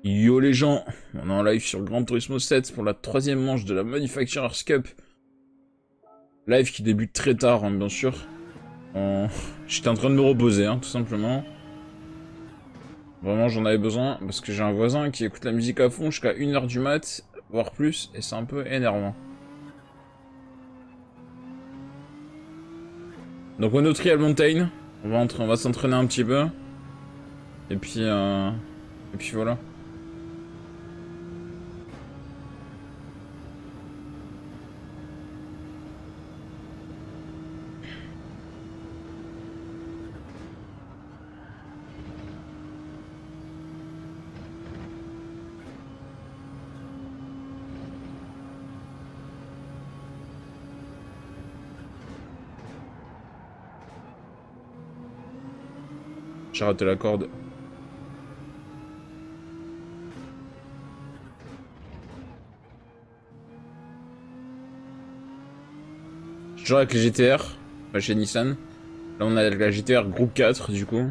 Yo les gens, on est en live sur Gran Turismo 7 pour la troisième manche de la Manufacturers Cup. Live qui débute très tard, bien sûr. J'étais en train de me reposer, tout simplement. Vraiment, j'en avais besoin, parce que j'ai un voisin qui écoute la musique à fond jusqu'à 1 heure du mat, voire plus, et c'est un peu énervant. Donc on est au Trial Mountain, on va s'entraîner un petit peu, et puis voilà. J'ai raté la corde. Toujours avec les GTR, pas chez Nissan. Là on a la GTR Groupe 4 du coup.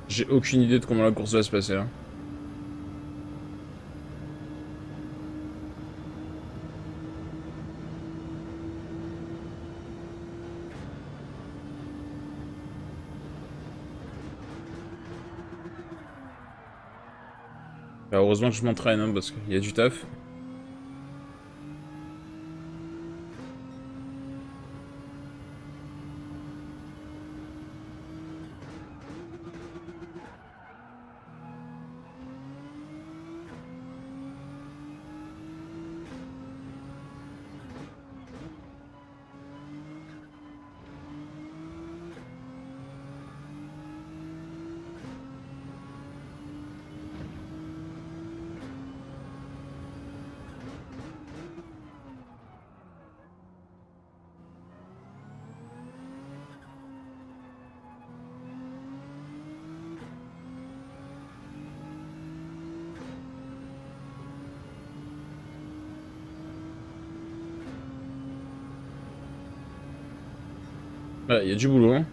J'ai aucune idée de comment la course va se passer là. Bah, heureusement que je m'entraîne, parce qu'il y a du taf. Ouais, il y a du boulot.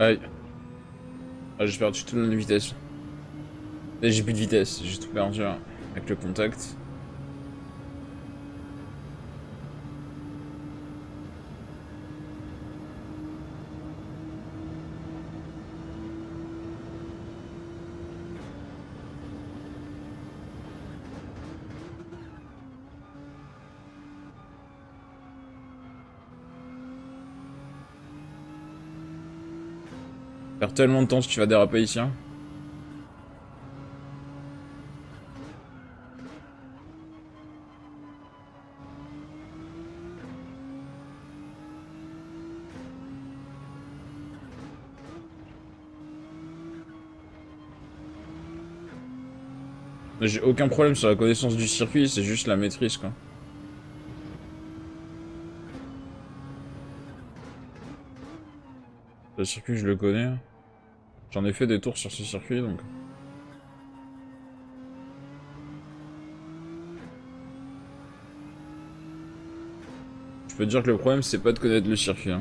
Aïe. Ah, j'ai perdu toute mon vitesse. Et j'ai plus de vitesse, j'ai tout perdu là, avec le contact. Faire tellement de temps si tu vas déraper ici. J'ai aucun problème sur la connaissance du circuit, c'est juste la maîtrise quoi. Le circuit je le connais. J'en ai fait des tours sur ce circuit donc. Je peux te dire que le problème c'est pas de connaître le circuit.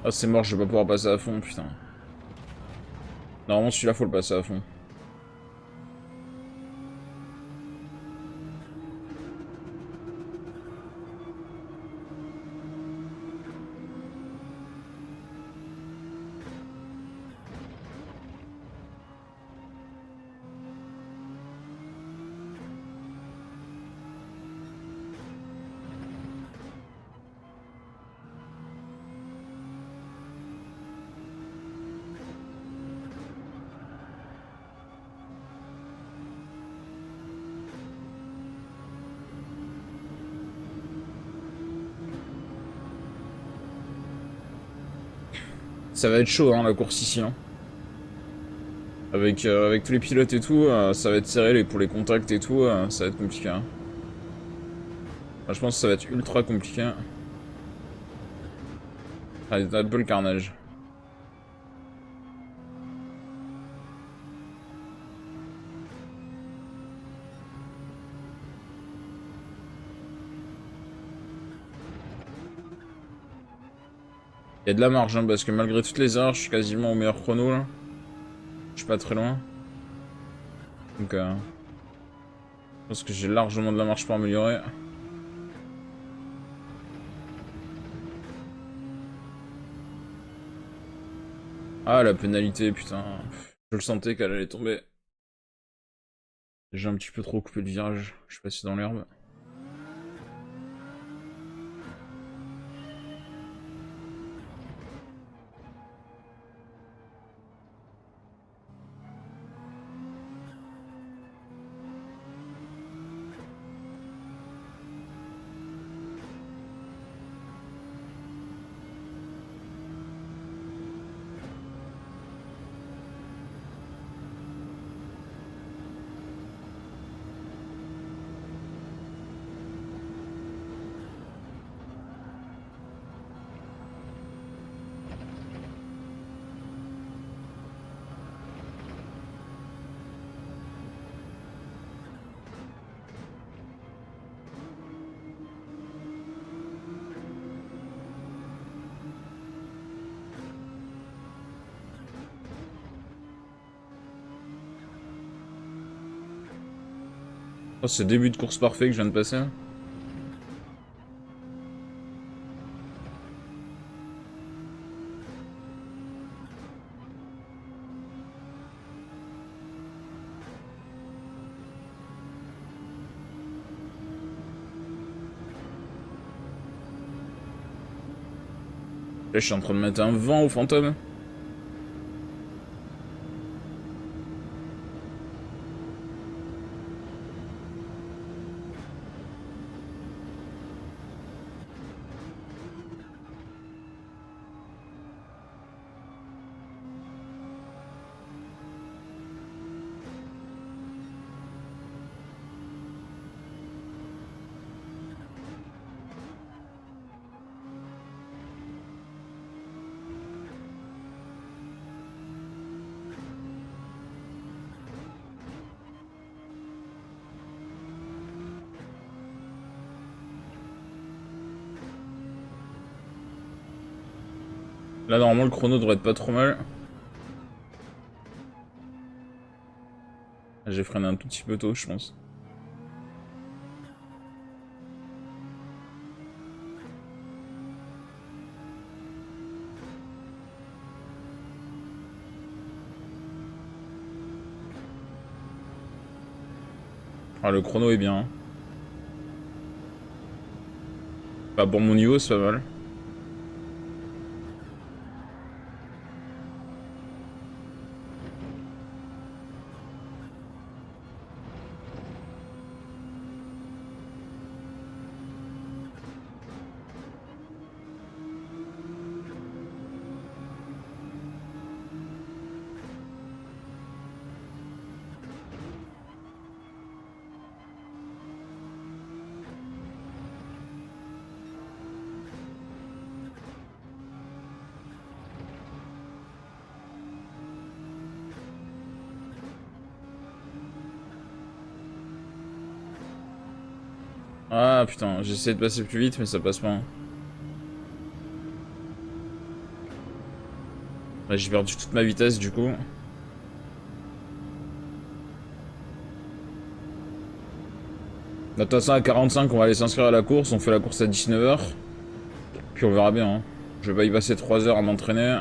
Ah, c'est mort, je vais pas pouvoir passer à fond, putain. Normalement, celui-là, faut le passer à fond. Ça va être chaud, hein, la course ici. Hein. Avec tous les pilotes et tout, ça va être serré pour les contacts et tout, ça va être compliqué. Hein. Enfin, je pense que ça va être ultra compliqué. Ah, c'est un peu le carnage. Il y a de la marge, hein, parce que malgré toutes les erreurs, je suis quasiment au meilleur chrono, là. Je suis pas très loin. Donc, je pense que j'ai largement de la marge pour améliorer. Ah, la pénalité, putain. Je le sentais qu'elle allait tomber. J'ai un petit peu trop coupé le virage. Je suis passé dans l'herbe. Oh, c'est début de course parfait que je viens de passer. Là, je suis en train de mettre un vent au fantôme. Là, normalement, le chrono devrait être pas trop mal. J'ai freiné un tout petit peu tôt, je pense. Ah, le chrono est bien. Hein. Bah, pour mon niveau, c'est pas mal. Ah putain, j'essaie de passer plus vite, mais ça passe pas. Hein. Ouais, j'ai perdu toute ma vitesse du coup. De toute façon, à 45, on va aller s'inscrire à la course. On fait la course à 19 h. Puis on verra bien. Hein. Je vais pas y passer 3 heures à m'entraîner.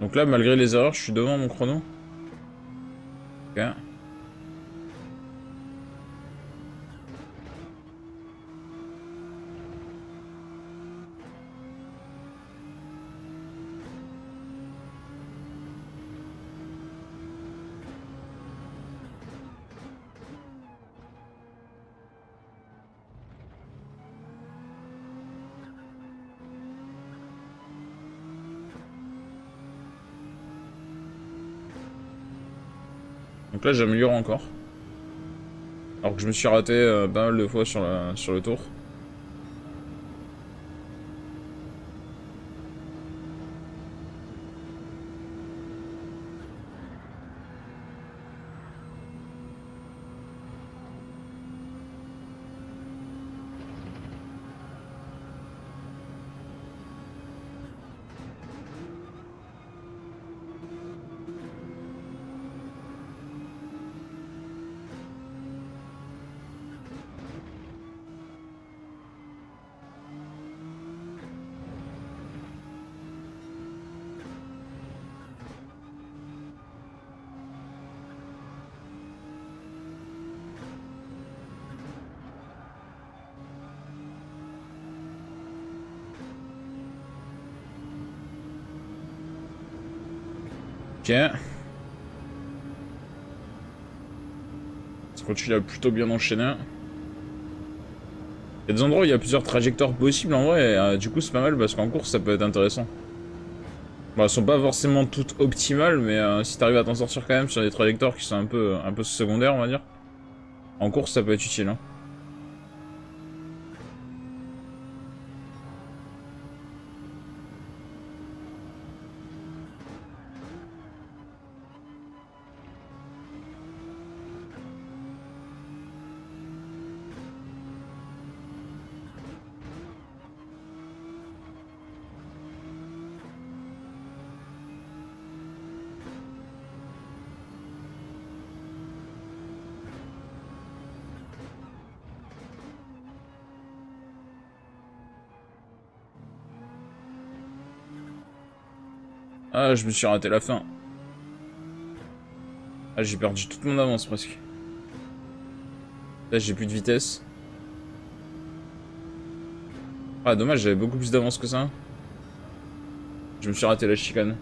Donc là, malgré les erreurs, je suis devant mon chrono. Ok. Donc là, j'améliore encore. Alors que je me suis raté pas mal de fois sur le tour. Ok. Ça continue à plutôt bien enchaîner. Il y a des endroits où il y a plusieurs trajectoires possibles en vrai, et du coup c'est pas mal parce qu'en course ça peut être intéressant. Bon, elles sont pas forcément toutes optimales, mais si t'arrives à t'en sortir quand même sur des trajectoires qui sont un peu secondaires, on va dire, en course ça peut être utile. Hein. Ah, je me suis raté la fin. Ah, j'ai perdu toute mon avance presque. Là, j'ai plus de vitesse. Ah, dommage, j'avais beaucoup plus d'avance que ça. Je me suis raté la chicane.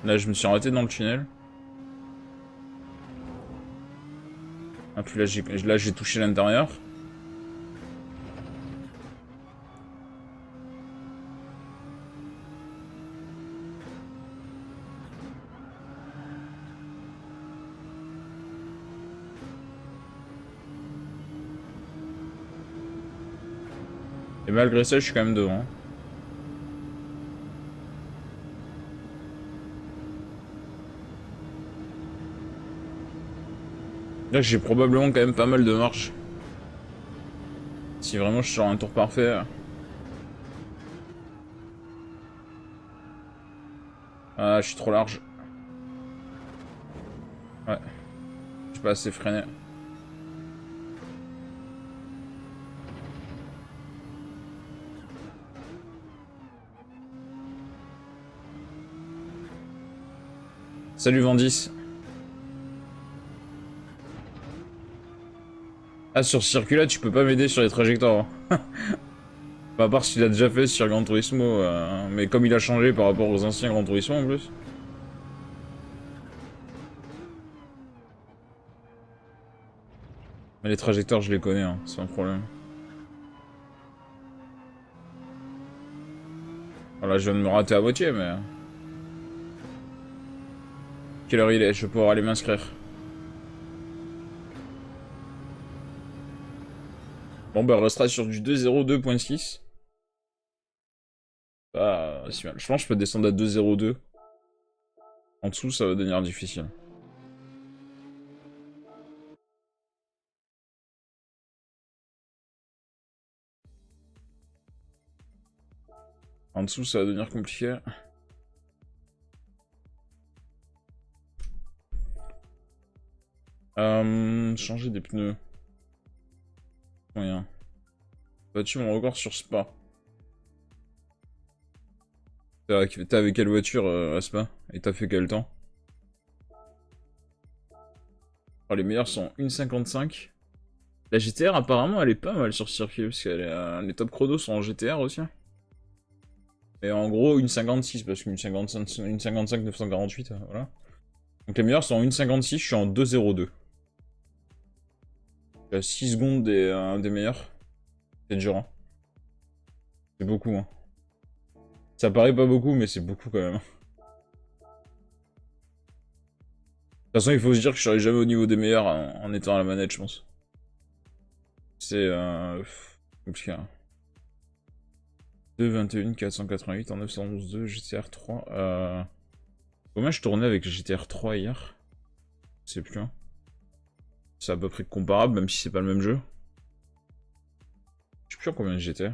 Là, je me suis arrêté dans le tunnel. Ah, puis là, j'ai touché l'intérieur. Et malgré ça, je suis quand même devant. Là, j'ai probablement quand même pas mal de marge. Si vraiment je sors un tour parfait. Ah, je suis trop large. Ouais, je suis pas assez freiné. Salut Vandis. Ah, sur ce circuit-là, tu peux pas m'aider sur les trajectoires. Hein. Bah, à part si tu l'as déjà fait sur Gran Turismo, mais comme il a changé par rapport aux anciens Gran Turismo en plus. Mais les trajectoires, je les connais, hein, c'est un problème. Voilà, je viens de me rater à moitié, mais... Quelle heure il est? Je vais pouvoir aller m'inscrire. Bon, bah, on restera sur du 2.02.6. Ah, si mal. Je pense que je peux descendre à 2.02. En dessous, ça va devenir difficile. En dessous, ça va devenir compliqué. Changer des pneus. Rien. Battu mon record sur Spa. T'es avec quelle voiture à Spa? Et t'as fait quel temps? Oh, les meilleurs sont 1.55. La GTR, apparemment, elle est pas mal sur ce circuit, parce que les top chronos sont en GTR aussi. Et en gros, 1.56, parce qu'une 1.55 948, voilà. Donc les meilleurs sont en 1.56, je suis en 2.02. Je suis à 6 secondes des meilleurs. C'est dur, hein. C'est beaucoup, hein. Ça paraît pas beaucoup, mais c'est beaucoup quand même. De toute façon, il faut se dire que je serai jamais au niveau des meilleurs en étant à la manette, je pense. C'est compliqué. 2.21 488 en 911.2 GTR 3. Combien je tournais avec le GTR 3 hier? Je sais plus. Hein. C'est à peu près comparable, même si c'est pas le même jeu. Je sais plus en combien j'étais.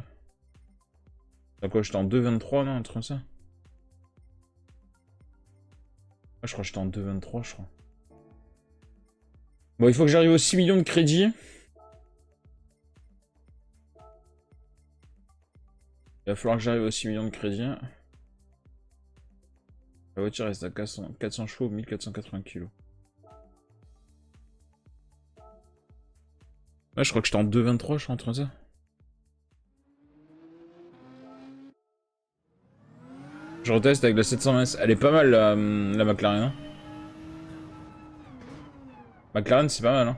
À quoi, j'étais en 2.23, non, un truc comme ça? Ah, je crois que j'étais en 2.23, je crois. Bon, il faut que j'arrive aux 6 millions de crédits. Il va falloir que j'arrive aux 6 millions de crédits. La voiture reste à 400 chevaux, 1480 kg. Ouais, je crois que j'étais en 2.23, je crois, entre ça. Je reteste avec la 700S. Elle est pas mal, la McLaren. Hein. McLaren, c'est pas mal. Hein.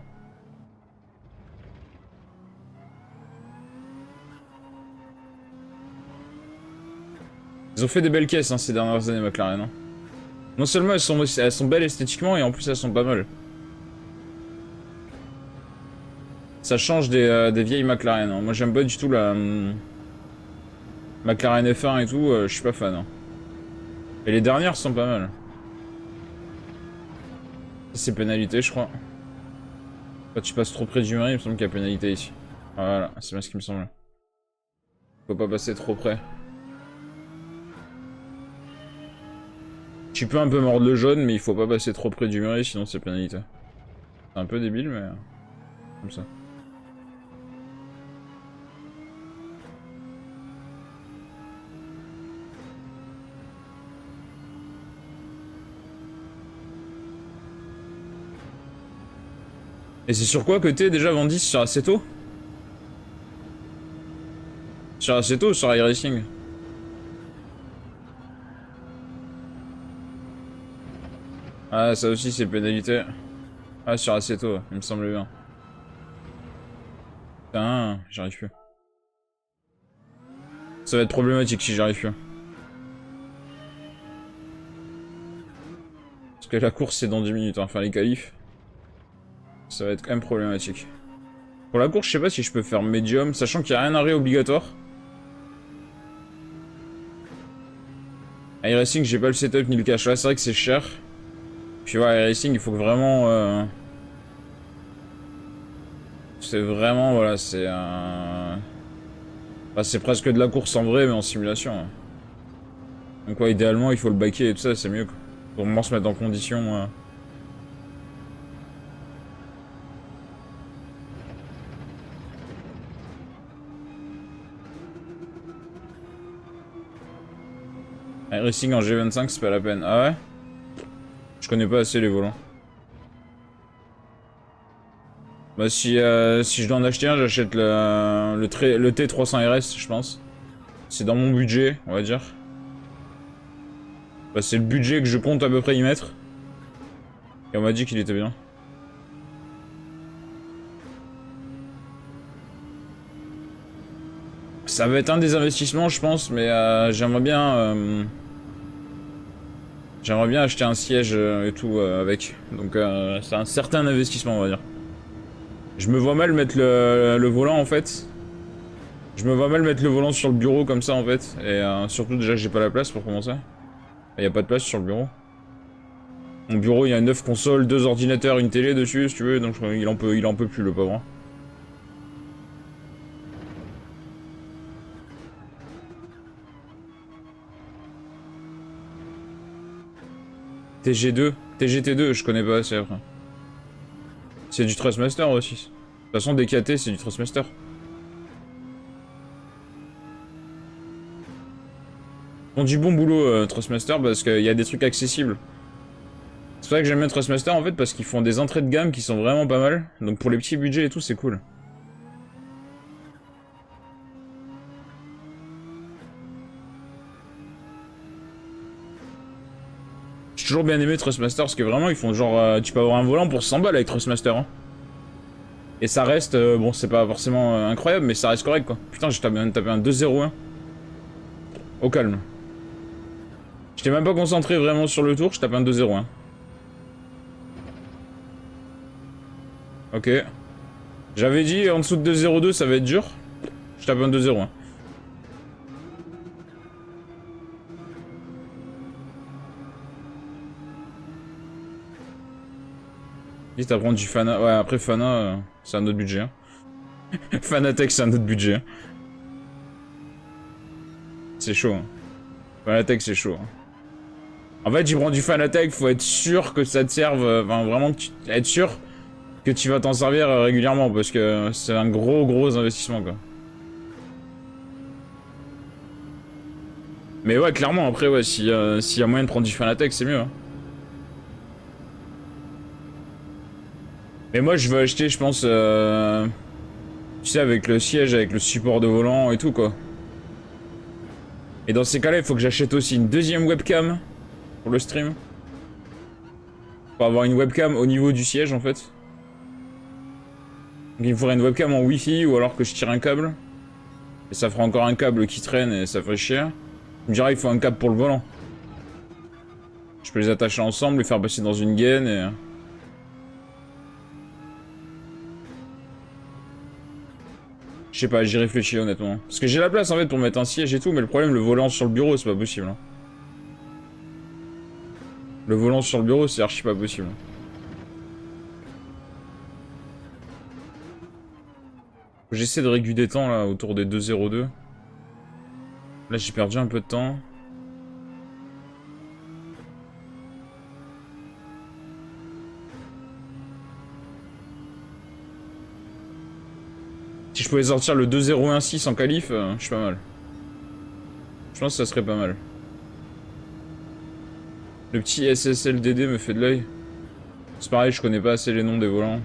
Ils ont fait des belles caisses hein, ces dernières années, McLaren. Hein. Non seulement elles sont belles esthétiquement, et en plus elles sont pas mal. Ça change des vieilles McLaren. Hein. Moi j'aime pas du tout la McLaren F1 et tout, je suis pas fan. Hein. Et les dernières sont pas mal. C'est pénalité, je crois. Quand tu passes trop près du mur, il me semble qu'il y a pénalité ici. Voilà, c'est bien ce qui me semble. Faut pas passer trop près. Tu peux un peu mordre le jaune, mais il faut pas passer trop près du mur, sinon c'est pénalité. C'est un peu débile, mais... comme ça. Et c'est sur quoi que t'es déjà vendu sur Assetto? Sur Assetto ou sur iRacing? Ah, ça aussi c'est pénalité. Ah, sur Assetto, il me semble bien. Putain, j'arrive plus. Ça va être problématique si j'arrive plus. Parce que la course c'est dans 10 minutes, hein. Enfin les qualifs. Ça va être quand même problématique. Pour la course, je sais pas si je peux faire médium, sachant qu'il n'y a rien arrêt obligatoire. iRacing, j'ai pas le setup ni le cash. Là, c'est vrai que c'est cher. Puis ouais, iRacing, il faut que vraiment... C'est vraiment, voilà, c'est Enfin, c'est presque de la course en vrai, mais en simulation. Hein. Donc ouais, idéalement, il faut le baquer et tout ça, c'est mieux. Quoi. Pour vraiment se mettre en condition... iRacing en G25, c'est pas la peine. Ah ouais? Je connais pas assez les volants. Bah si je dois en acheter un, j'achète le T300 RS, je pense. C'est dans mon budget, on va dire. Bah c'est le budget que je compte à peu près y mettre. Et on m'a dit qu'il était bien. Ça va être un des investissements, je pense, mais j'aimerais bien... j'aimerais bien acheter un siège et tout avec. Donc c'est un certain investissement, on va dire. Je me vois mal mettre le volant, en fait. Je me vois mal mettre le volant sur le bureau comme ça, en fait. Et surtout, déjà, j'ai pas la place pour commencer. Il y a pas de place sur le bureau. Mon bureau, il y a 9 consoles, 2 ordinateurs, une télé dessus, si tu veux, donc il en peut plus, le pauvre. Hein. TG2, TGT2, je connais pas assez après. C'est du Trustmaster aussi. De toute façon, DKT, c'est du Trustmaster. Ils font du bon boulot, Trustmaster, parce qu'il y a des trucs accessibles. C'est pour ça que j'aime bien Trustmaster, en fait, parce qu'ils font des entrées de gamme qui sont vraiment pas mal. Donc pour les petits budgets et tout, c'est cool. J'ai toujours bien aimé Trustmaster, parce que vraiment, ils font genre... tu peux avoir un volant pour 100 balles avec Trustmaster, hein. Et ça reste... bon, c'est pas forcément incroyable, mais ça reste correct, quoi. Putain, j'ai tapé un 2-0-1. Au calme. J'étais même pas concentré vraiment sur le tour, je tape un 2-0-1. Ok. J'avais dit en dessous de 2-0-2 ça va être dur. Je tape un 2-0-1. Vite à prendre du Fana. Ouais, après Fana, c'est un autre budget. Hein. Fanatec, c'est un autre budget. Hein. C'est chaud. Hein. Fanatec, c'est chaud. Hein. En fait, tu prends du Fanatec, faut être sûr que ça te serve. Enfin, vraiment, être sûr que tu vas t'en servir régulièrement parce que c'est un gros investissement, quoi. Mais ouais, clairement, après, ouais, s'il y a moyen de prendre du Fanatec, c'est mieux. Hein. Mais moi, je veux acheter, je pense, tu sais, avec le siège, avec le support de volant et tout, quoi. Et dans ces cas-là, il faut que j'achète aussi une deuxième webcam pour le stream. Pour avoir une webcam au niveau du siège, en fait. Donc il me faudrait une webcam en Wi-Fi ou alors que je tire un câble. Et ça fera encore un câble qui traîne et ça ferait chier. Tu me diras, il faut un câble pour le volant. Je peux les attacher ensemble, les faire passer dans une gaine et... Je sais pas, j'y réfléchis honnêtement. Parce que j'ai la place en fait pour mettre un siège et tout, mais le problème, le volant sur le bureau, c'est pas possible. Hein. Le volant sur le bureau, c'est archi pas possible. J'essaie de réguler des temps là, autour des 2,02. Là, j'ai perdu un peu de temps. Si je pouvais sortir le 2,016 en qualif, je suis pas mal. Je pense que ça serait pas mal. Le petit SSLDD me fait de l'œil. C'est pareil, je connais pas assez les noms des volants.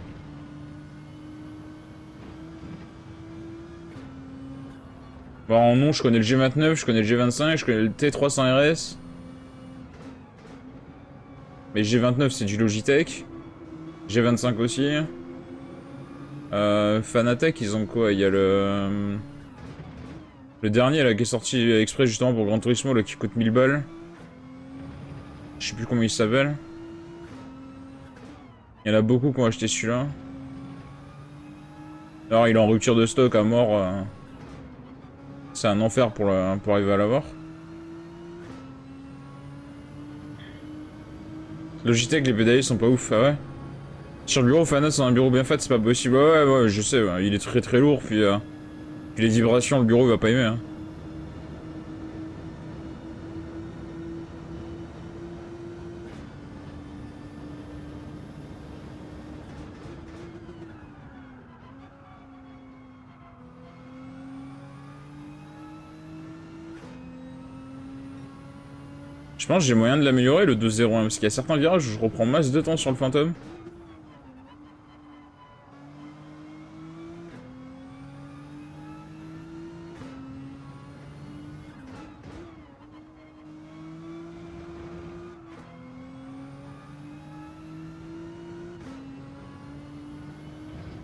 Bon, en nom, je connais le G29, je connais le G25, je connais le T300 RS. Mais G29, c'est du Logitech. G25 aussi. Fanatec, ils ont quoi? Il y a le dernier là qui est sorti exprès justement pour Gran Turismo là qui coûte 1000 balles. Je sais plus comment il s'appelle. Il y en a beaucoup qui ont acheté celui-là. Alors il est en rupture de stock à mort. C'est un enfer pour arriver à l'avoir. Logitech, les pédaliers sont pas ouf, ah ouais? Sur le bureau, Fana, c'est un bureau bien fait, c'est pas possible. Ouais, je sais, ouais. Il est très lourd, puis les vibrations, le bureau il va pas aimer. Hein. Je pense que j'ai moyen de l'améliorer le 2.01 parce qu'il y a certains virages où je reprends masse de temps sur le Phantom.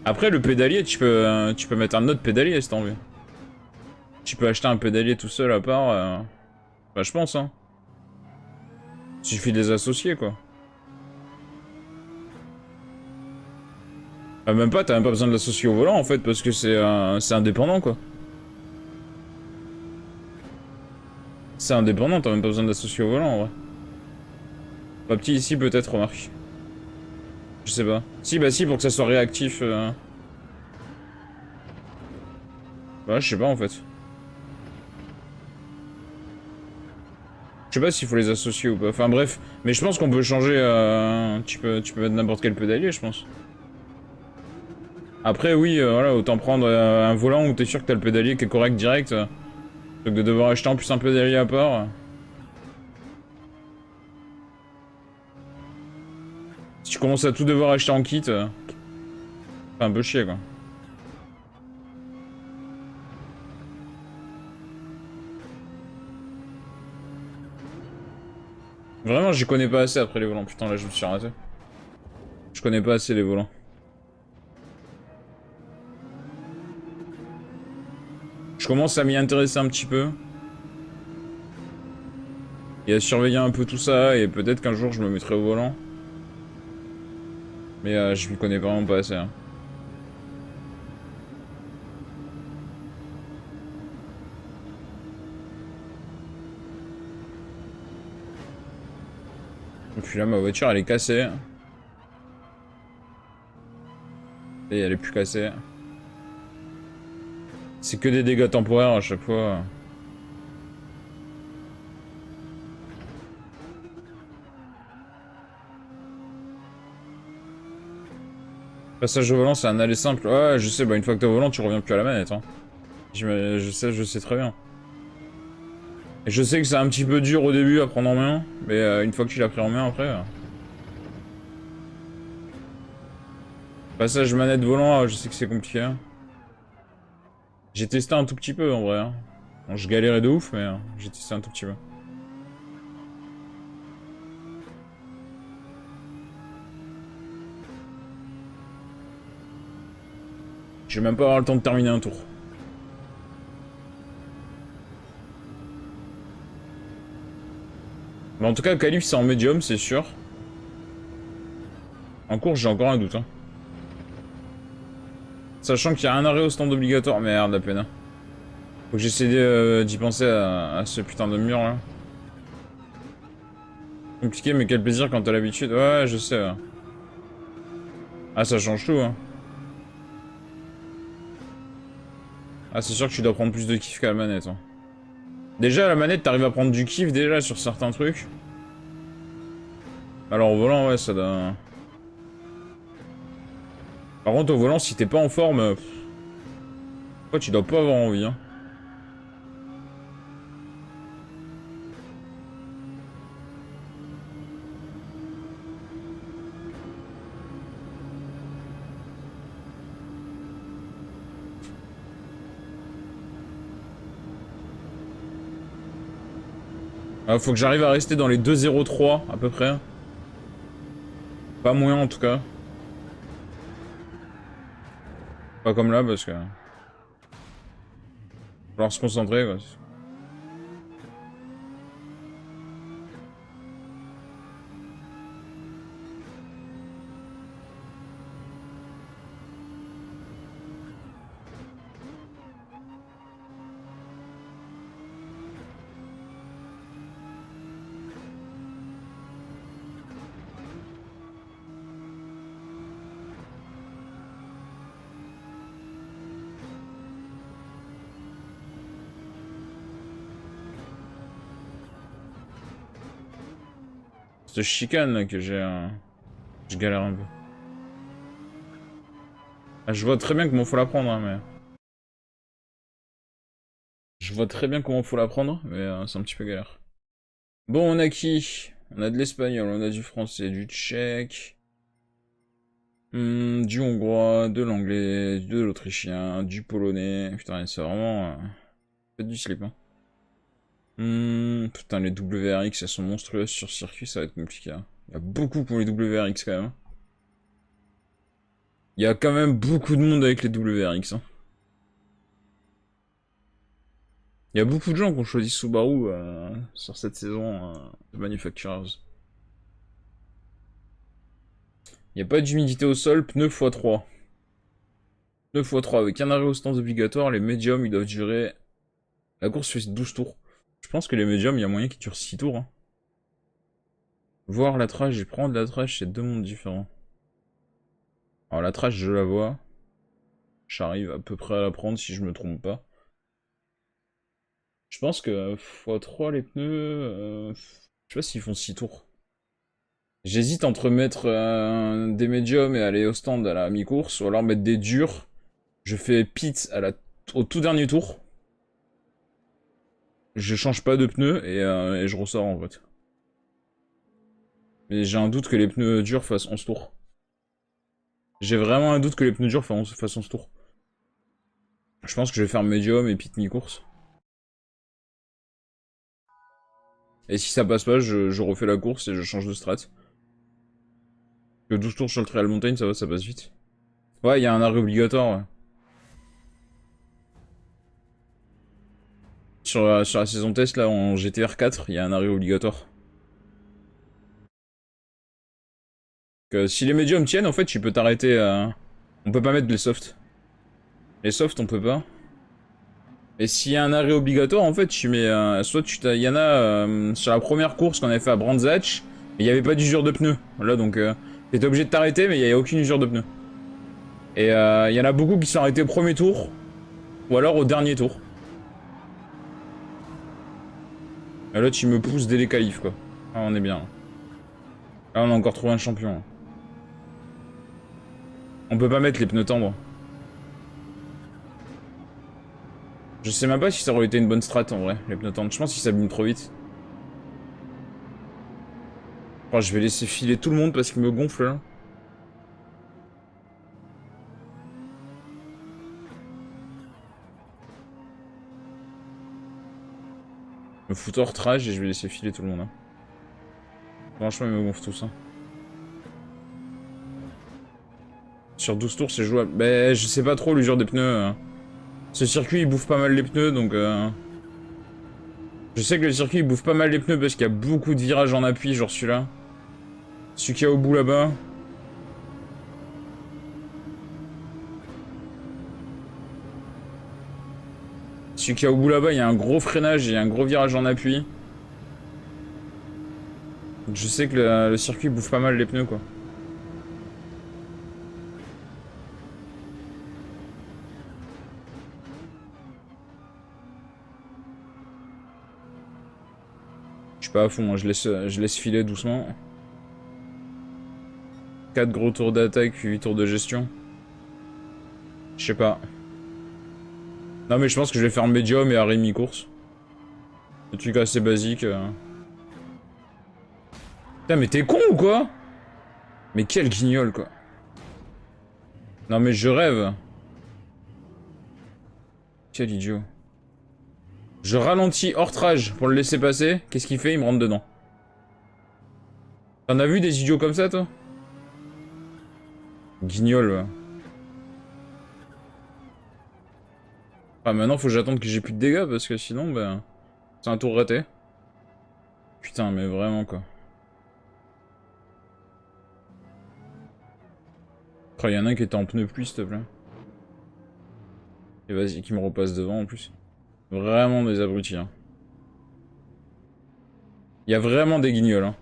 Après le pédalier, tu peux mettre un autre pédalier si t'as envie. Tu peux acheter un pédalier tout seul à part. Bah, je pense, hein. Il suffit de les associer, quoi. Ah, même pas, t'as même pas besoin de l'associer au volant, en fait, parce que c'est indépendant, quoi. C'est indépendant, t'as même pas besoin d'associer au volant, en vrai. Pas petit ici, peut-être, remarque. Je sais pas. Si, bah si, pour que ça soit réactif. Bah, je sais pas, en fait. Je sais pas s'il faut les associer ou pas. Enfin, bref. Mais je pense qu'on peut changer... tu peux mettre n'importe quel pédalier, je pense. Après, oui, voilà, autant prendre un volant où t'es sûr que t'as le pédalier qui est correct direct. Plutôt que de devoir acheter en plus un pédalier à part. Si tu commences à tout devoir acheter en kit, c'est un peu chier, quoi. Vraiment, j'y connais pas assez après les volants. Putain, là, je me suis raté. Je connais pas assez les volants. Je commence à m'y intéresser un petit peu. Et à surveiller un peu tout ça, et peut-être qu'un jour je me mettrai au volant. Mais je m'y connais vraiment pas assez. Hein. Et puis là, ma voiture, elle est cassée. Et elle est plus cassée. C'est que des dégâts temporaires à chaque fois. Passage au volant, c'est un aller simple. Ouais, je sais, bah une fois que t'es au volant, tu reviens plus à la manette. Hein. Je sais très bien. Et je sais que c'est un petit peu dur au début à prendre en main, mais une fois que tu l'as pris en main après... Passage manette volant, je sais que c'est compliqué. Hein. J'ai testé un tout petit peu en vrai. Hein. Bon, je galérais de ouf, mais j'ai testé un tout petit peu. Je vais même pas avoir le temps de terminer un tour. Mais en tout cas, Calif c'est en médium, c'est sûr. En course, j'ai encore un doute. Hein. Sachant qu'il y a un arrêt au stand obligatoire. Merde, la peine. Hein. Faut que j'essaie d'y penser à ce putain de mur là. Compliqué, mais quel plaisir quand t'as l'habitude. Ouais, je sais. Ouais. Ah, ça change tout. Hein. Ah, c'est sûr que tu dois prendre plus de kiff qu'à la manette. Hein. Déjà, à la manette, t'arrives à prendre du kiff déjà sur certains trucs. Alors au volant, ouais, ça donne... Par contre, au volant, si t'es pas en forme... Ouais, tu dois pas avoir envie, hein. Faut que j'arrive à rester dans les 2,03 à peu près. Pas moins en tout cas. Pas comme là parce que... Faut falloir se concentrer quoi. Cette chicane là que j'ai... Je galère un peu. Ah, je vois très bien comment faut la prendre, hein, mais... Je vois très bien comment faut la prendre, mais c'est un petit peu galère. Bon, on a qui? On a de l'espagnol, on a du français, du tchèque... du hongrois, de l'anglais, de l'autrichien, du polonais... Putain, c'est vraiment... Faites du slip, hein. Putain, les WRX, elles sont monstrueuses sur circuit, ça va être compliqué. Hein. Il y a beaucoup pour les WRX quand même. Il y a quand même beaucoup de monde avec les WRX. Hein. Il y a beaucoup de gens qui ont choisi Subaru sur cette saison de Manufacturers. Il n'y a pas d'humidité au sol, pneus x3. Pneus x3 avec un arrêt au stand obligatoire, les médiums ils doivent durer... La course fait 12 tours. Je pense que les médiums, il y a moyen qu'ils durent 6 tours. Hein. Voir la trash et prendre la trash, c'est deux mondes différents. Alors la trash, je la vois. J'arrive à peu près à la prendre si je me trompe pas. Je pense que x3 les pneus... je sais pas s'ils font 6 tours. J'hésite entre mettre des médiums et aller au stand à la mi-course, ou alors mettre des durs. Je fais pit au tout dernier tour. Je change pas de pneus et je ressors en fait. Mais j'ai un doute que les pneus durs fassent 11 tours. J'ai vraiment un doute que les pneus durs fassent 11 tours. Je pense que je vais faire médium et pit mi-course. Et si ça passe pas, je refais la course et je change de strat. Que 12 tours sur le Trial Mountain, ça va, ça passe vite. Ouais, il y a un arrêt obligatoire, ouais. Sur la saison test, là, en GTR 4, il y a un arrêt obligatoire. Si les médiums tiennent, en fait, tu peux t'arrêter à... On peut pas mettre les softs. Les softs, on peut pas. Et s'il y a un arrêt obligatoire, en fait, tu mets... soit il y en a sur la première course qu'on avait fait à Brands Hatch, il n'y avait pas d'usure de pneus. Là, donc, t'étais obligé de t'arrêter, mais il n'y a aucune usure de pneus. Et il y en a beaucoup qui sont arrêtés au premier tour, ou alors au dernier tour. Et là, tu me pousses dès les qualifs, quoi. Ah, on est bien. Là, on a encore trouvé un champion. On peut pas mettre les pneus tendres. Je sais même pas si ça aurait été une bonne strat en vrai, les pneus tendres. Je pense qu'ils s'abîment trop vite. Oh, je vais laisser filer tout le monde parce qu'il me gonfle là. Me fout hors trage et je vais laisser filer tout le monde. Hein. Franchement, ils me gonflent tous. Hein. Sur 12 tours, c'est jouable. Ben, je sais pas trop l'usure des pneus. Hein. Ce circuit, il bouffe pas mal les pneus, donc... Je sais que le circuit, il bouffe pas mal les pneus parce qu'il y a beaucoup de virages en appui, genre celui-là. Celui qui est au bout là-bas. Celui qui est au bout là-bas, il y a un gros freinage et un gros virage en appui. Donc je sais que le circuit bouffe pas mal les pneus, quoi. Je suis pas à fond, moi, je laisse filer doucement. 4 gros tours d'attaque, 8 tours de gestion. Je sais pas. Non mais je pense que je vais faire médium et arrêt mi-course. Un truc assez basique. Putain mais t'es con ou quoi? Mais quel guignol quoi. Non mais je rêve. Quel idiot. Je ralentis hors trage pour le laisser passer. Qu'est-ce qu'il fait? Il me rentre dedans. T'en as vu des idiots comme ça toi? Guignol ouais. Ah maintenant faut que j'attende que j'ai plus de dégâts parce que sinon ben... C'est un tour raté. Putain mais vraiment quoi. Oh, y en a un qui était en pneu pluie s'il te plaît. Et vas-y, qui me repasse devant en plus. Vraiment des abrutis hein. Y a vraiment des guignols hein.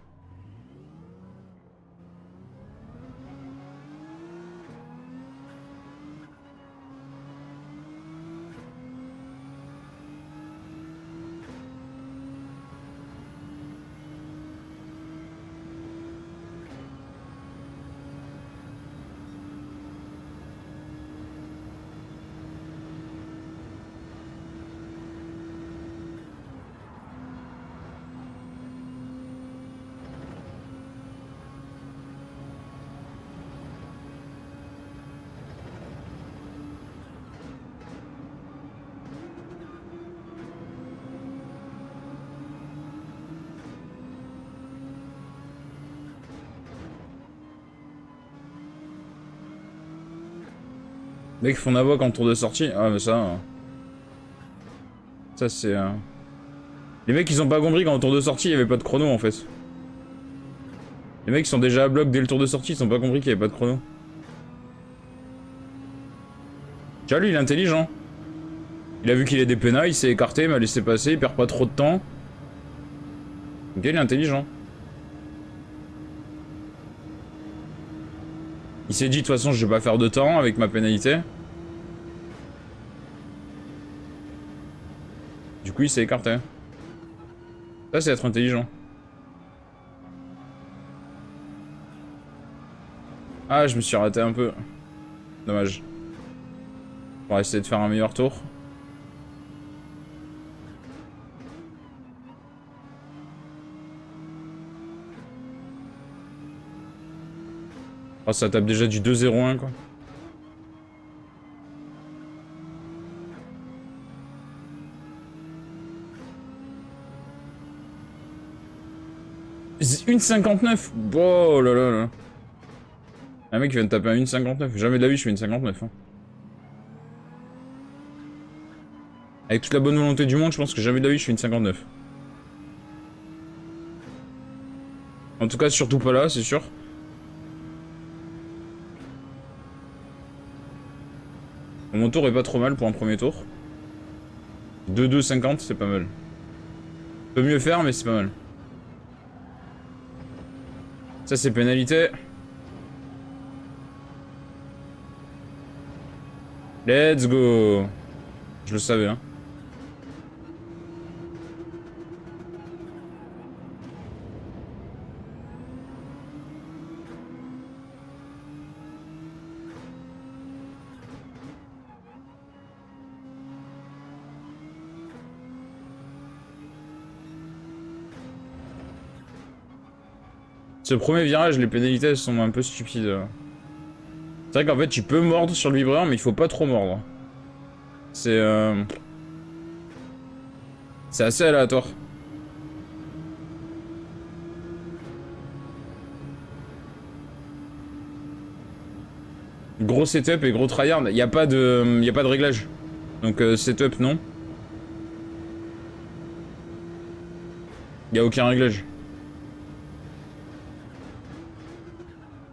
Mec, font Navoc en tour de sortie. Ah, mais ça. Ça, c'est... Les mecs, ils ont pas compris qu'en tour de sortie, il y avait pas de chrono, en fait. Les mecs, ils sont déjà à bloc dès le tour de sortie, ils ont pas compris qu'il y avait pas de chrono. Tu vois, lui, il est intelligent. Il a vu qu'il est des pénats, il s'est écarté, il m'a laissé passer, il perd pas trop de temps. Ok, il est intelligent. Il s'est dit, de toute façon, je vais pas faire de temps avec ma pénalité. Du coup, il s'est écarté. Ça, c'est être intelligent. Ah, je me suis raté un peu. Dommage. On va essayer de faire un meilleur tour. Oh, ça tape déjà du 2-0-1, quoi. Une 59. Oh là là là. Un mec qui vient de taper un 1,59. Jamais de la vie je fais une 59. Hein. Avec toute la bonne volonté du monde, je pense que jamais de la vie je fais une 59. En tout cas, surtout pas là, c'est sûr. Mon tour est pas trop mal pour un premier tour. 2-2-50, c'est pas mal. Peut mieux faire, mais c'est pas mal. Ça, c'est pénalité. Let's go. Je le savais, hein. Ce premier virage, les pénalités sont un peu stupides. C'est vrai qu'en fait, tu peux mordre sur le vibreur, mais il faut pas trop mordre. C'est assez aléatoire. Gros setup et gros tryhard, y a pas de réglage. Donc setup non. Y a aucun réglage.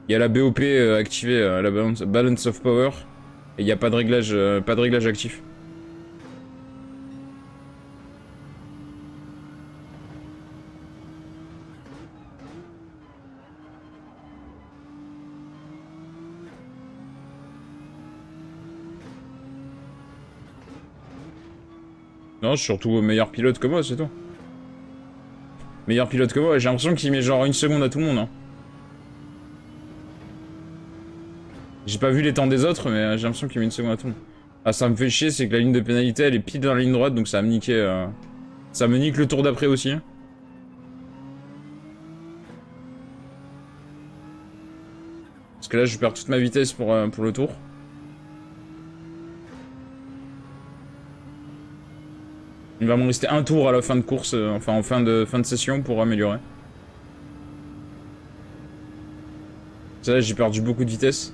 Il y a la BOP activée, la balance of power, et il n'y a pas de réglage actif. Non, je suis surtout meilleur pilote que moi, c'est tout. Meilleur pilote que moi, j'ai l'impression qu'il met genre une seconde à tout le monde. Hein. J'ai pas vu les temps des autres, mais j'ai l'impression qu'il met une seconde à tout le monde. Ah, ça me fait chier, c'est que la ligne de pénalité, elle est pile dans la ligne droite, donc ça va me niquer... Ça me nique le tour d'après aussi. Parce que là, je perds toute ma vitesse pour le tour. Il va m'en rester un tour à la fin de course, enfin en fin de session pour améliorer. C'est là, j'ai perdu beaucoup de vitesse.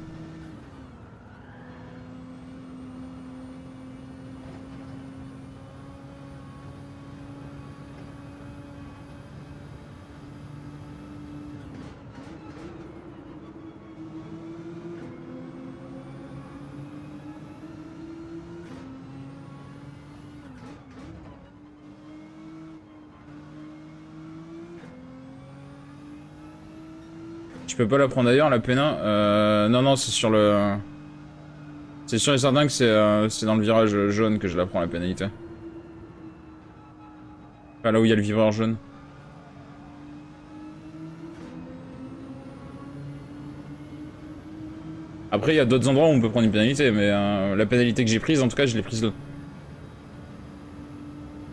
Tu peux pas la prendre ailleurs, la P1 non, non, c'est sur le... C'est sûr et certain que c'est dans le virage jaune que je la prends, la pénalité. Enfin, là où il y a le vibreur jaune. Après, il y a d'autres endroits où on peut prendre une pénalité, mais la pénalité que j'ai prise, en tout cas, je l'ai prise là.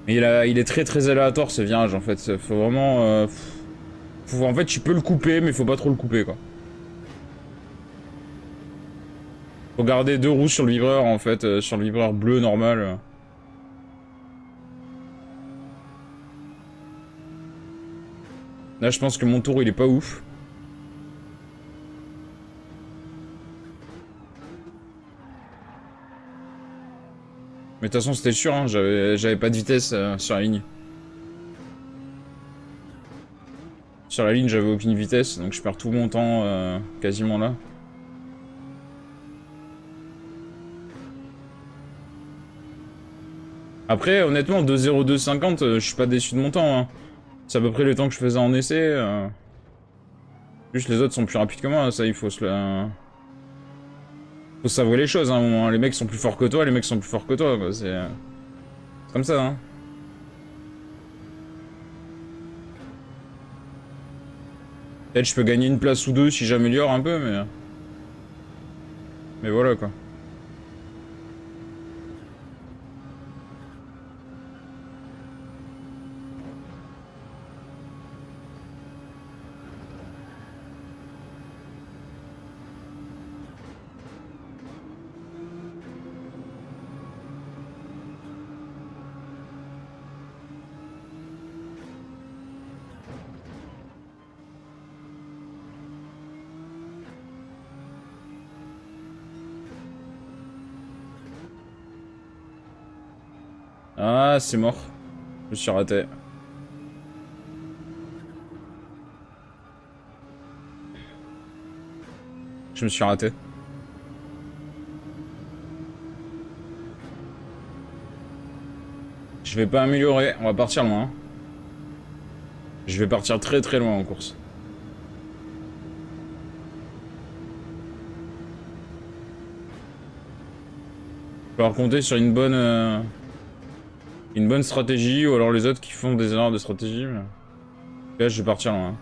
Mais il est très très aléatoire ce virage, en fait. Faut vraiment... en fait, tu peux le couper, mais faut pas trop le couper, quoi. Faut garder 2 roues sur le vibreur, en fait, sur le vibreur bleu normal. Là, je pense que mon tour, il est pas ouf. Mais de toute façon, c'était sûr, hein, j'avais pas de vitesse sur la ligne. Sur la ligne, j'avais aucune vitesse, donc je perds tout mon temps quasiment là. Après, honnêtement, 2,02,50, je suis pas déçu de mon temps. Hein. C'est à peu près le temps que je faisais en essai. Juste les autres sont plus rapides que moi, ça il faut se le... Faut savoir les choses, hein. Les mecs sont plus forts que toi, les mecs sont plus forts que toi, quoi. C'est comme ça, hein. Peut-être je peux gagner une place ou deux si j'améliore un peu, mais... Mais voilà, quoi. Ah, c'est mort. Je me suis raté. Je me suis raté. Je vais pas améliorer, on va partir loin. Je vais partir très très loin en course. Il va falloir compter sur une bonne stratégie, ou alors les autres qui font des erreurs de stratégie. Mais... Là, je vais partir loin.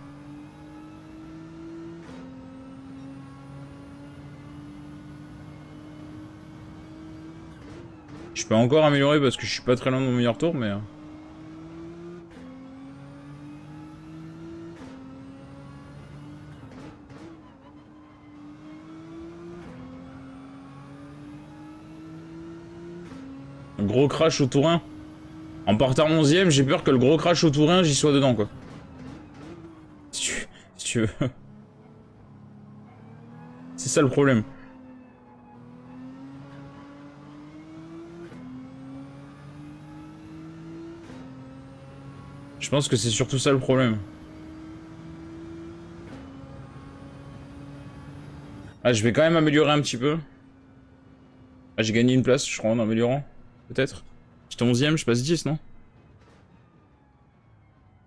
Je peux encore améliorer parce que je suis pas très loin de mon meilleur tour, mais... Un gros crash au tour 1. En partant 11ème, j'ai peur que le gros crash au tour 1, j'y sois dedans, quoi. Si tu veux. C'est ça le problème. Je pense que c'est surtout ça le problème. Ah, je vais quand même améliorer un petit peu. Ah, j'ai gagné une place, je crois, en améliorant. Peut-être. J'étais 11ème, je passe 10, non?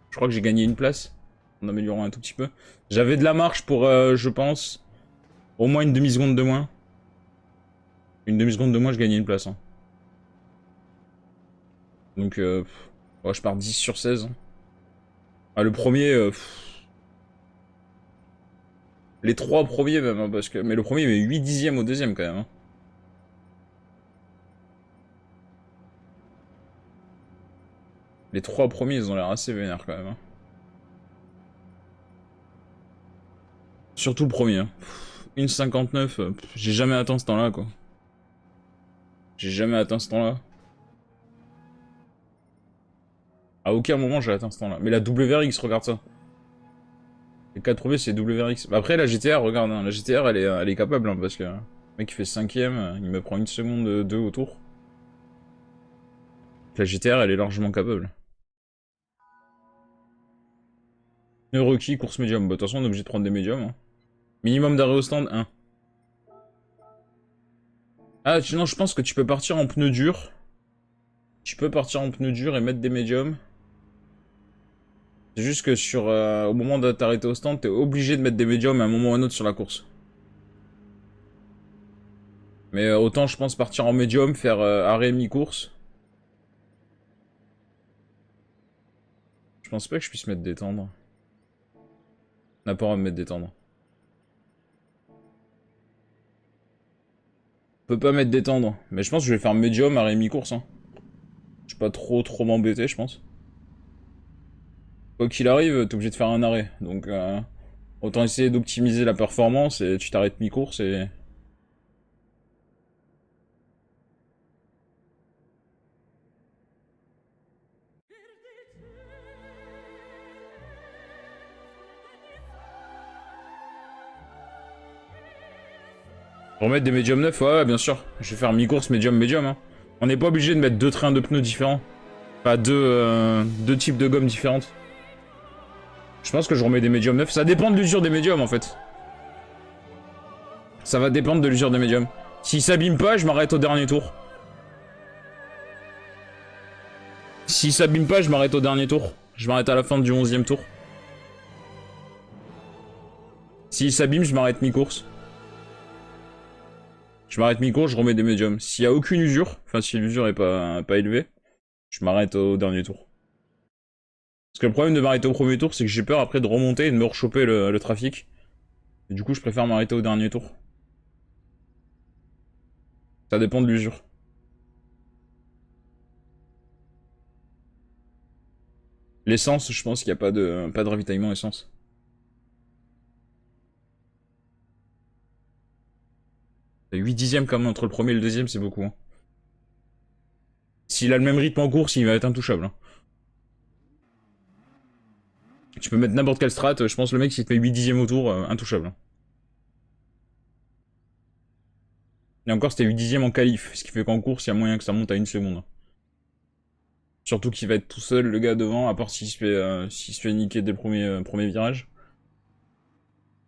Je crois que j'ai gagné une place. En améliorant un tout petit peu. J'avais de la marge pour, je pense, au moins une demi-seconde de moins. Une demi-seconde de moins, je gagnais une place. Hein. Donc, ouais, je pars 10 sur 16. Hein. Ah, le premier... les trois premiers même, hein, parce que... Mais le premier, il met 8 dixièmes au deuxième, quand même. Hein. Les trois premiers, ils ont l'air assez vénères, quand même. Hein. Surtout le premier. Hein. 1,59, j'ai jamais atteint ce temps-là, quoi. J'ai jamais atteint ce temps-là. À aucun moment j'ai atteint ce temps-là. Mais la WRX, regarde ça. Les 4 premiers, c'est WRX. Après, la GTR, regarde, hein, la GTR, elle est capable, hein, parce que... le mec, il fait 5ème, il me prend une seconde 2 au tour. La GTR, elle est largement capable. Requis, course médium. Bah, de toute façon, on est obligé de prendre des médiums. Hein. Minimum d'arrêt au stand, 1. Ah, non, je pense que tu peux partir en pneu dur. Tu peux partir en pneu dur et mettre des médiums. C'est juste que au moment de t'arrêter au stand, t'es obligé de mettre des médiums à un moment ou à un autre sur la course. Mais autant, je pense, partir en médium, faire arrêt mi-course. Je pense pas que je puisse mettre détendre. On n'a pas le droit de mettre détendre. On peut pas mettre détendre. Mais je pense que je vais faire médium, arrêt mi-course. Hein. Je vais pas trop m'embêter, je pense. Quoi qu'il arrive, t'es obligé de faire un arrêt. Donc, autant essayer d'optimiser la performance et tu t'arrêtes mi-course et... Remettre des médiums neufs, ouais, bien sûr. Je vais faire mi-course, médium, médium. Hein. On n'est pas obligé de mettre deux trains de pneus différents. Pas deux types de gommes différentes. Je pense que je remets des médiums neufs. Ça dépend de l'usure des médiums en fait. Ça va dépendre de l'usure des médiums. S'ils s'abîment pas, je m'arrête au dernier tour. S'ils s'abîment pas, je m'arrête au dernier tour. Je m'arrête à la fin du 11e tour. S'ils s'abîment, je m'arrête mi-course. Je m'arrête mi-course, je remets des médiums. S'il y a aucune usure, enfin si l'usure est pas élevée, je m'arrête au dernier tour. Parce que le problème de m'arrêter au premier tour, c'est que j'ai peur après de remonter et de me rechoper le trafic. Et du coup, je préfère m'arrêter au dernier tour. Ça dépend de l'usure. L'essence, je pense qu'il n'y a pas de ravitaillement essence. Et 8 dixièmes quand même entre le premier et le deuxième, c'est beaucoup. Hein. S'il a le même rythme en course, il va être intouchable. Hein. Tu peux mettre n'importe quelle strat, je pense le mec s'il te met 8 dixièmes au tour, intouchable. Hein. Et encore c'était 8 dixièmes en qualif, ce qui fait qu'en course il y a moyen que ça monte à 1 seconde. Surtout qu'il va être tout seul le gars devant, à part s'il se fait niquer dès le premier virage.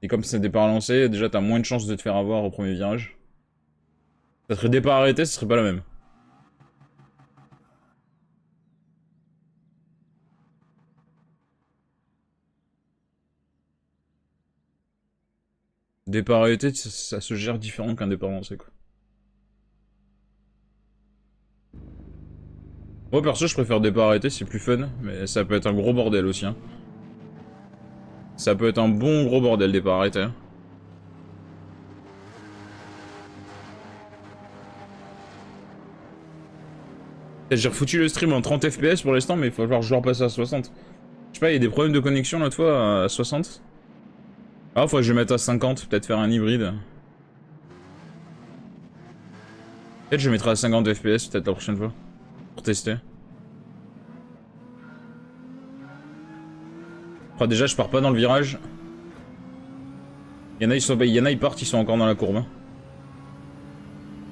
Et comme c'est départ lancé, déjà t'as moins de chances de te faire avoir au premier virage. Ça serait départ arrêté, ce serait pas la même. Départ arrêté, ça se gère différent qu'un départ lancé quoi. Moi perso je préfère départ arrêté, c'est plus fun, mais ça peut être un gros bordel aussi. Hein. Ça peut être un bon gros bordel départ arrêté. Hein. J'ai refoutu le stream en 30 FPS pour l'instant, mais il va falloir que je le repasse à 60. Je sais pas, il y a des problèmes de connexion l'autre fois à 60. Ah, faut que je le mette à 50, peut-être faire un hybride. Peut-être je mettrai à 50 FPS peut-être la prochaine fois. Pour tester. Enfin, déjà, je pars pas dans le virage. Il y en a, ils partent, ils sont encore dans la courbe. Hein.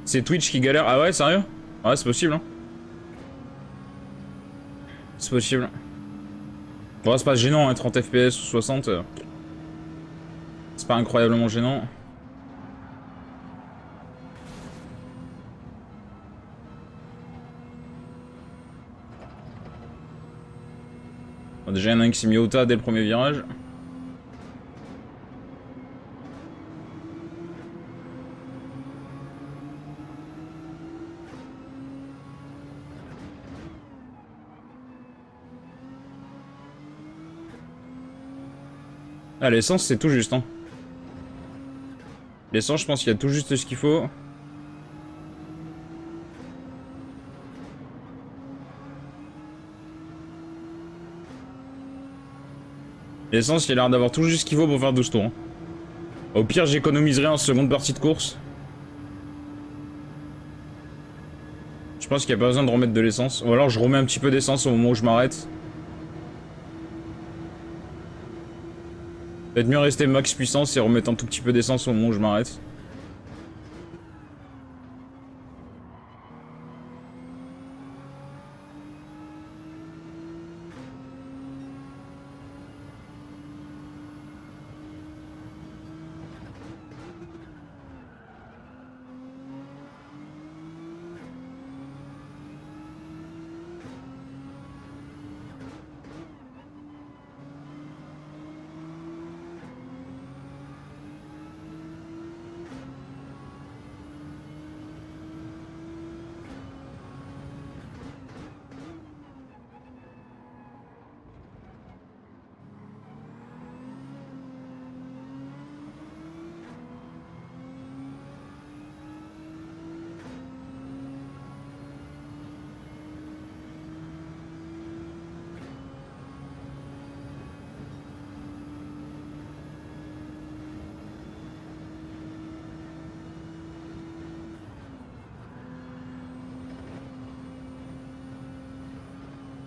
C'est Twitch qui galère. Ah ouais, sérieux? Ouais, c'est possible. Hein. C'est possible. Bon, c'est pas gênant, hein, 30 FPS ou 60. C'est pas incroyablement gênant. Bon, déjà, il y en a un qui s'est mis au tas dès le premier virage. Ah, l'essence, c'est tout juste. Hein. L'essence, je pense qu'il y a tout juste ce qu'il faut. L'essence, il a l'air d'avoir tout juste ce qu'il faut pour faire 12 tours. Hein. Au pire, j'économiserai en seconde partie de course. Je pense qu'il n'y a pas besoin de remettre de l'essence. Ou alors je remets un petit peu d'essence au moment où je m'arrête. Peut-être mieux rester max puissance et remettre un tout petit peu d'essence au moment où je m'arrête.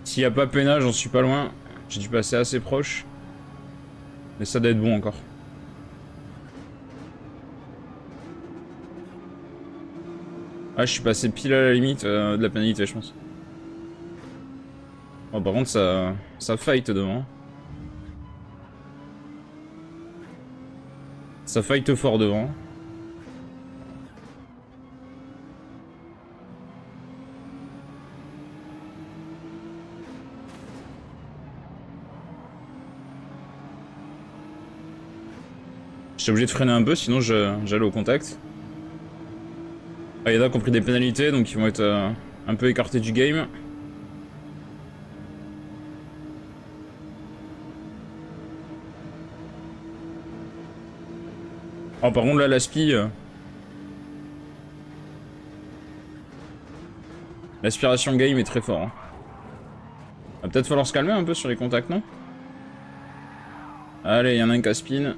S'il n'y a pas peinage, j'en suis pas loin. J'ai dû passer assez proche. Mais ça doit être bon encore. Ah, je suis passé pile à la limite de la pénalité, je pense. Oh, par contre, ça fight devant. Ça fight fort devant. J'étais obligé de freiner un peu, sinon j'allais au contact. Ayada a compris des pénalités, donc ils vont être un peu écartés du game. Oh, par contre, là, l'aspi... L'aspiration game est très fort. Hein. Va peut-être falloir se calmer un peu sur les contacts, non? Allez, il y en a un qui spin.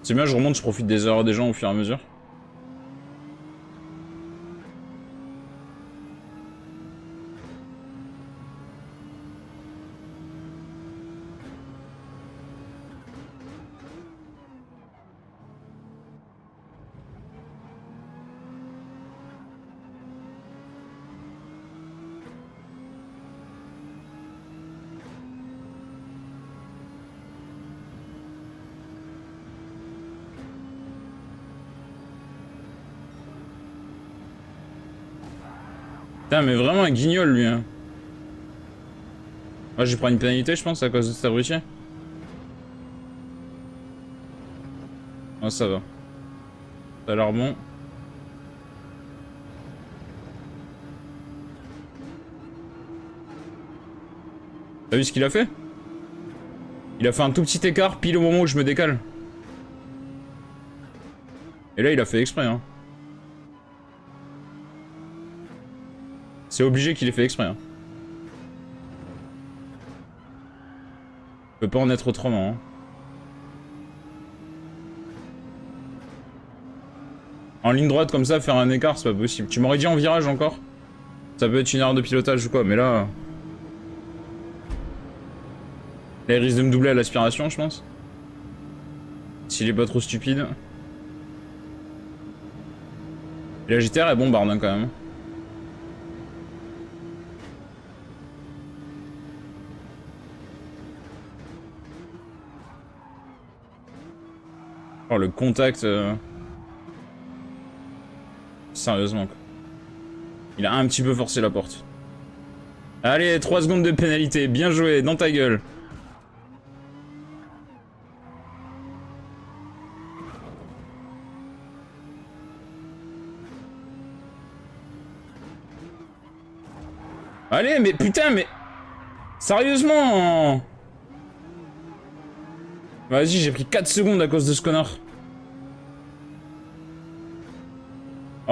C'est bien, je remonte, je profite des erreurs des gens au fur et à mesure. Putain, mais vraiment un guignol, lui. Hein. Moi, je vais prendre une pénalité, je pense, à cause de cet abruti. Oh, ça va. Ça a l'air bon. T'as vu ce qu'il a fait? Il a fait un tout petit écart pile au moment où je me décale. Et là, il a fait exprès, hein. C'est obligé qu'il ait fait exprès, hein. Peut pas en être autrement, hein. En ligne droite comme ça, faire un écart, c'est pas possible. Tu m'aurais dit en virage encore? Ça peut être une erreur de pilotage ou quoi, mais là... Là, il risque de me doubler à l'aspiration, je pense. S'il est pas trop stupide. Et la GTR est bombarde, hein, quand même. Oh, le contact... Sérieusement, quoi. Il a un petit peu forcé la porte. Allez, 3 secondes de pénalité. Bien joué, dans ta gueule. Allez, mais putain, mais... Sérieusement. Vas-y, j'ai pris 4 secondes à cause de ce connard.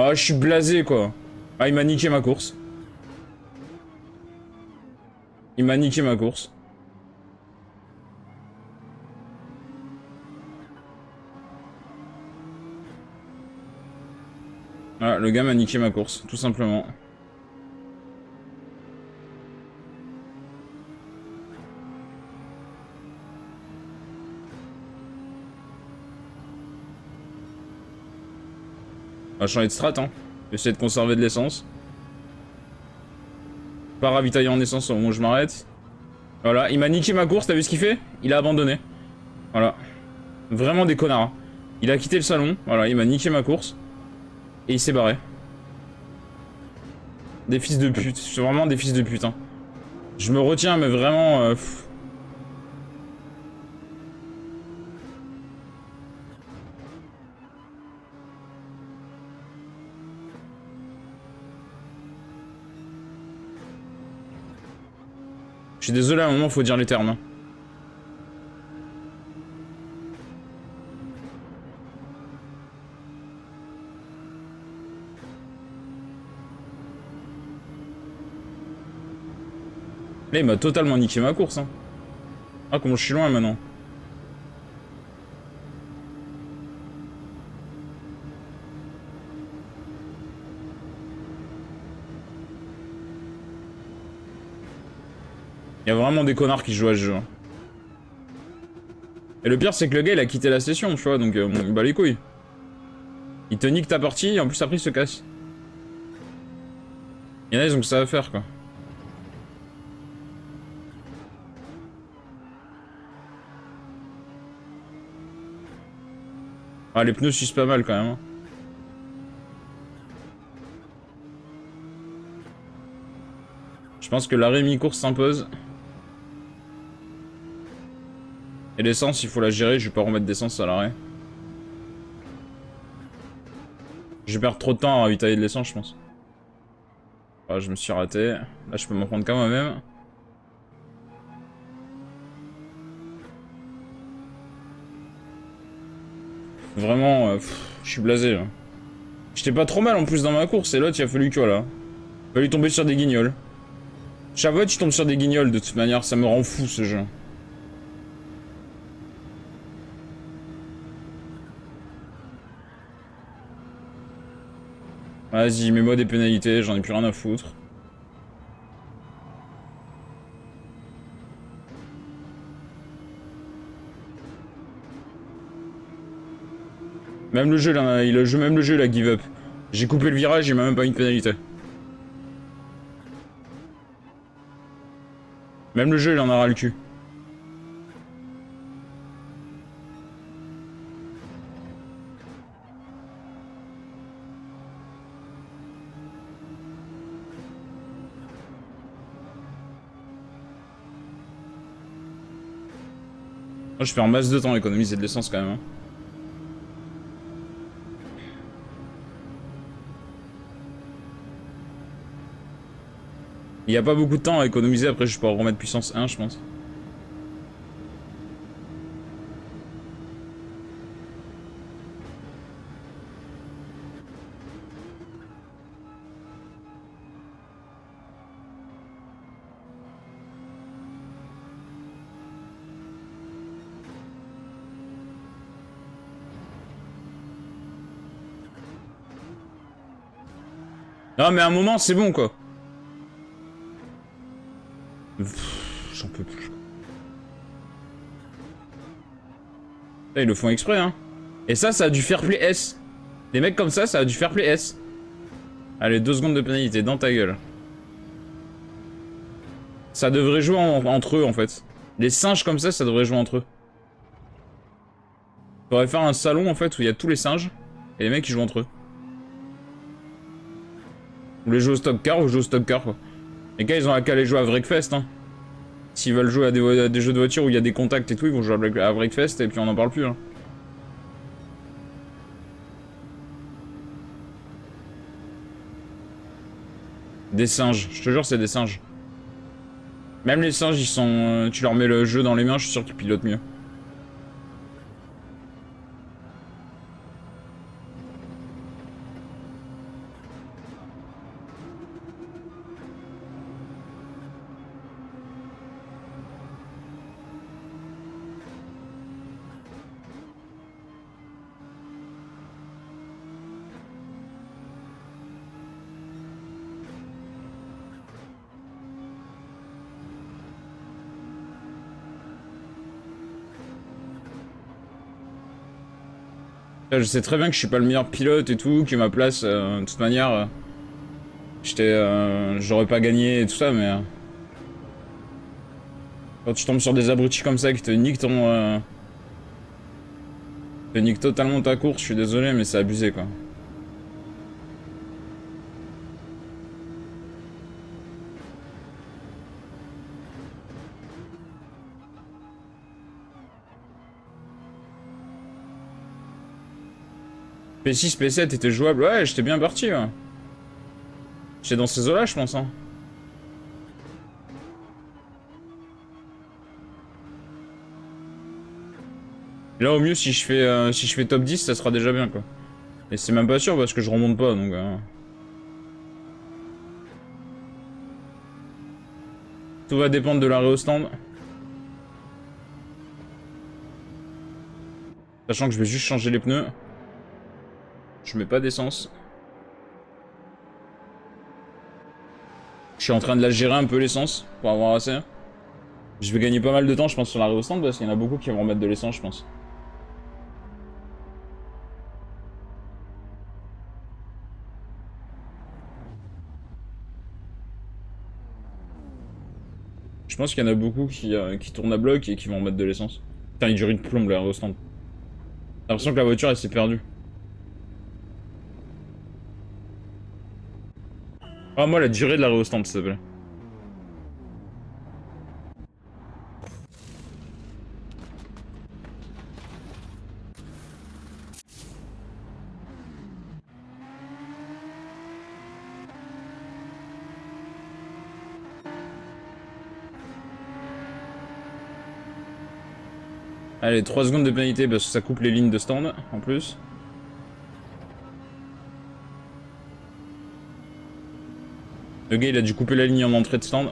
Ah, je suis blasé, quoi. Ah, il m'a niqué ma course. Il m'a niqué ma course. Ah, le gars m'a niqué ma course, tout simplement. On va changer de strat, hein. Essayer de conserver de l'essence. Pas ravitailler en essence au moment où je m'arrête. Voilà, il m'a niqué ma course, t'as vu ce qu'il fait? Il a abandonné. Voilà. Vraiment des connards. Hein. Il a quitté le salon, voilà, il m'a niqué ma course. Et il s'est barré. Des fils de pute, c'est vraiment des fils de pute. Hein. Je me retiens, mais vraiment... Je suis désolé, à un moment, faut dire les termes. Hein. Là, il m'a totalement niqué ma course. Hein. Ah, comment je suis loin maintenant. Il y a vraiment des connards qui jouent à ce jeu. Et le pire, c'est que le gars, il a quitté la session, tu vois, donc bon, il bat les couilles. Il te nique ta partie, et en plus, après, il se casse. Il y en a, ils ont que ça à faire, quoi. Ah, les pneus sucent pas mal, quand même. Hein. Je pense que l'arrêt mi-course s'impose. Et l'essence, il faut la gérer, je vais pas remettre d'essence à l'arrêt. Je vais perdre trop de temps à ravitailler de l'essence, je pense. Ah, je me suis raté. Là, je peux m'en prendre qu'à moi-même. Vraiment, je suis blasé, là. J'étais pas trop mal, en plus, dans ma course, et l'autre, il a fallu que, voilà. Il a fallu tomber sur des guignols. Chaque fois, tu tombes sur des guignols, de toute manière, ça me rend fou, ce jeu. Vas-y, mets-moi des pénalités, j'en ai plus rien à foutre. Même le jeu, là, même le jeu, il a give up. J'ai coupé le virage, il m'a même pas mis de pénalité. Même le jeu, il en a ras le cul. Moi, je fais en masse de temps économiser de l'essence quand même. Hein. Il n'y a pas beaucoup de temps à économiser, après je peux remettre puissance 1, je pense. Non mais à un moment c'est bon quoi. J'en peux plus. Là, ils le font exprès hein. Et ça a dû faire play S. Les mecs comme ça a dû faire play S. Allez, 2 secondes de pénalité, dans ta gueule. Ça devrait jouer entre eux en fait. Les singes comme ça devrait jouer entre eux. Faudrait faire un salon en fait où il y a tous les singes. Et les mecs ils jouent entre eux. Ou les jouer au stock car ou jouer au stock car quoi. Les gars ils ont qu'à aller jouer à Breakfast hein. S'ils veulent jouer à des jeux de voiture où il y a des contacts et tout, ils vont jouer à Breakfast et puis on n'en parle plus hein. Des singes, je te jure c'est des singes. Même les singes ils sont... tu leur mets le jeu dans les mains, je suis sûr qu'ils pilotent mieux. Là, je sais très bien que je suis pas le meilleur pilote et tout, que ma place, de toute manière, j'aurais pas gagné et tout ça, mais quand tu tombes sur des abrutis comme ça qui te niquent te niquent totalement ta course, je suis désolé, mais c'est abusé quoi. P6, P7 était jouable, ouais, j'étais bien parti. Ouais. J'étais dans ces eaux-là, je pense. Hein. Là, au mieux, si je fais top 10, ça sera déjà bien, quoi. Et c'est même pas sûr, parce que je remonte pas, donc... Tout va dépendre de l'arrêt au stand. Sachant que je vais juste changer les pneus. Je mets pas d'essence. Je suis en train de la gérer un peu, l'essence, pour avoir assez. Je vais gagner pas mal de temps, je pense, sur l'arrêt au stand, parce qu'il y en a beaucoup qui vont remettre de l'essence, je pense. Je pense qu'il y en a beaucoup qui tournent à bloc et qui vont remettre de l'essence. Putain, il dure une plombe, l'arrêt au stand. J'ai l'impression que la voiture, elle s'est perdue. Ah, moi, la durée de l'arrêt au stand, s'il te plaît. Allez, 3 secondes de pénalité parce que ça coupe les lignes de stand, en plus. Le gars, il a dû couper la ligne en entrée de stand.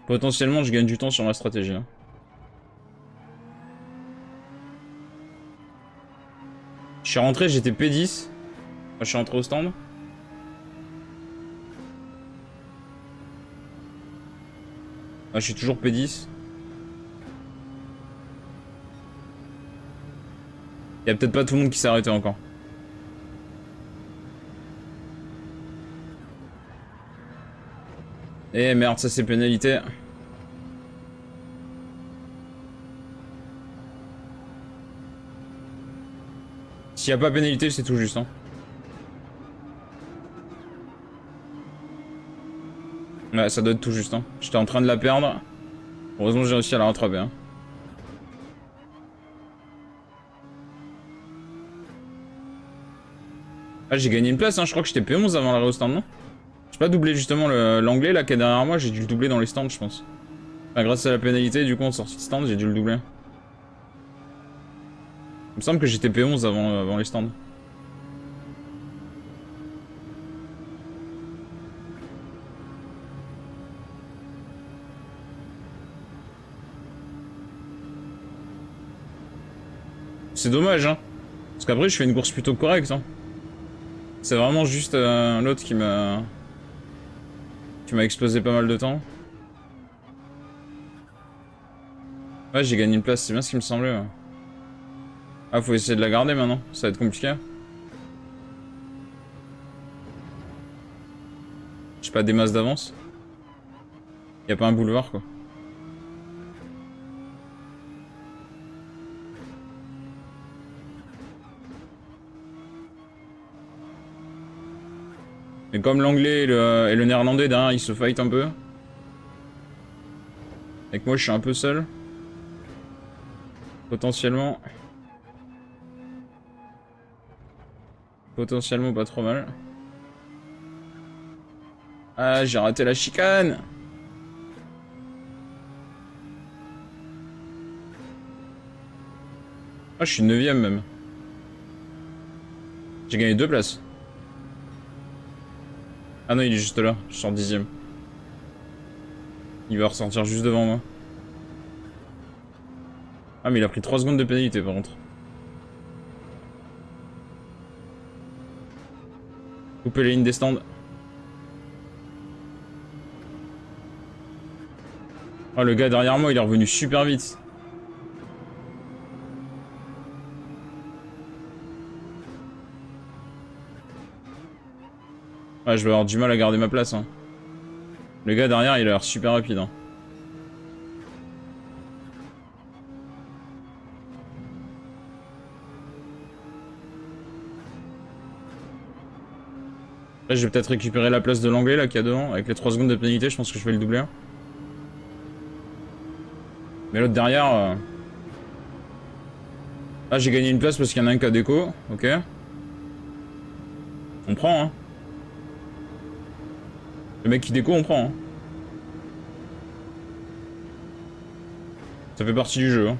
Potentiellement, je gagne du temps sur ma stratégie, là. Je suis rentré, j'étais P10. Enfin, je suis rentré au stand. Ah, je suis toujours P10. Y'a peut-être pas tout le monde qui s'est arrêté encore. Eh merde, ça c'est pénalité. S'il y a pas pénalité, c'est tout juste, hein. Ouais, ça doit être tout juste, hein. J'étais en train de la perdre. Heureusement, j'ai réussi à la rattraper, hein. Ah, j'ai gagné une place, hein. Je crois que j'étais P11 avant l'arrêt au stand, non? J'ai pas doublé justement l'anglais là qui est derrière moi, j'ai dû le doubler dans les stands, je pense. Enfin, grâce à la pénalité, du coup, en sortie de stand, j'ai dû le doubler. Il me semble que j'étais P11 avant les stands. C'est dommage, hein. Parce qu'après, je fais une course plutôt correcte, hein. C'est vraiment juste l'autre qui m'a explosé pas mal de temps. Ouais, j'ai gagné une place, c'est bien ce qui me semblait. Ouais. Ah, faut essayer de la garder maintenant, ça va être compliqué. J'ai pas des masses d'avance. Y a pas un boulevard, quoi. Et comme l'anglais et le néerlandais derrière, ils se fight un peu. Et que moi, je suis un peu seul. Potentiellement. Potentiellement pas trop mal. Ah, j'ai raté la chicane. Ah, je suis 9ème même. J'ai gagné 2 places. Ah non, il est juste là. Je suis en 10ème. Il va ressortir juste devant moi. Ah, mais il a pris 3 secondes de pénalité par contre. Couper les lignes des stands. Oh, le gars derrière moi, il est revenu super vite. Ouais, je vais avoir du mal à garder ma place. Hein. Le gars derrière, il a l'air super rapide. Hein. Là, je vais peut-être récupérer la place de l'anglais là qu'il y a devant. Avec les 3 secondes de pénalité, je pense que je vais le doubler. Mais l'autre derrière... Ah, j'ai gagné une place parce qu'il y en a un qui a déco. Ok. On prend, hein. Le mec qui déco, on prend, hein. Ça fait partie du jeu, hein.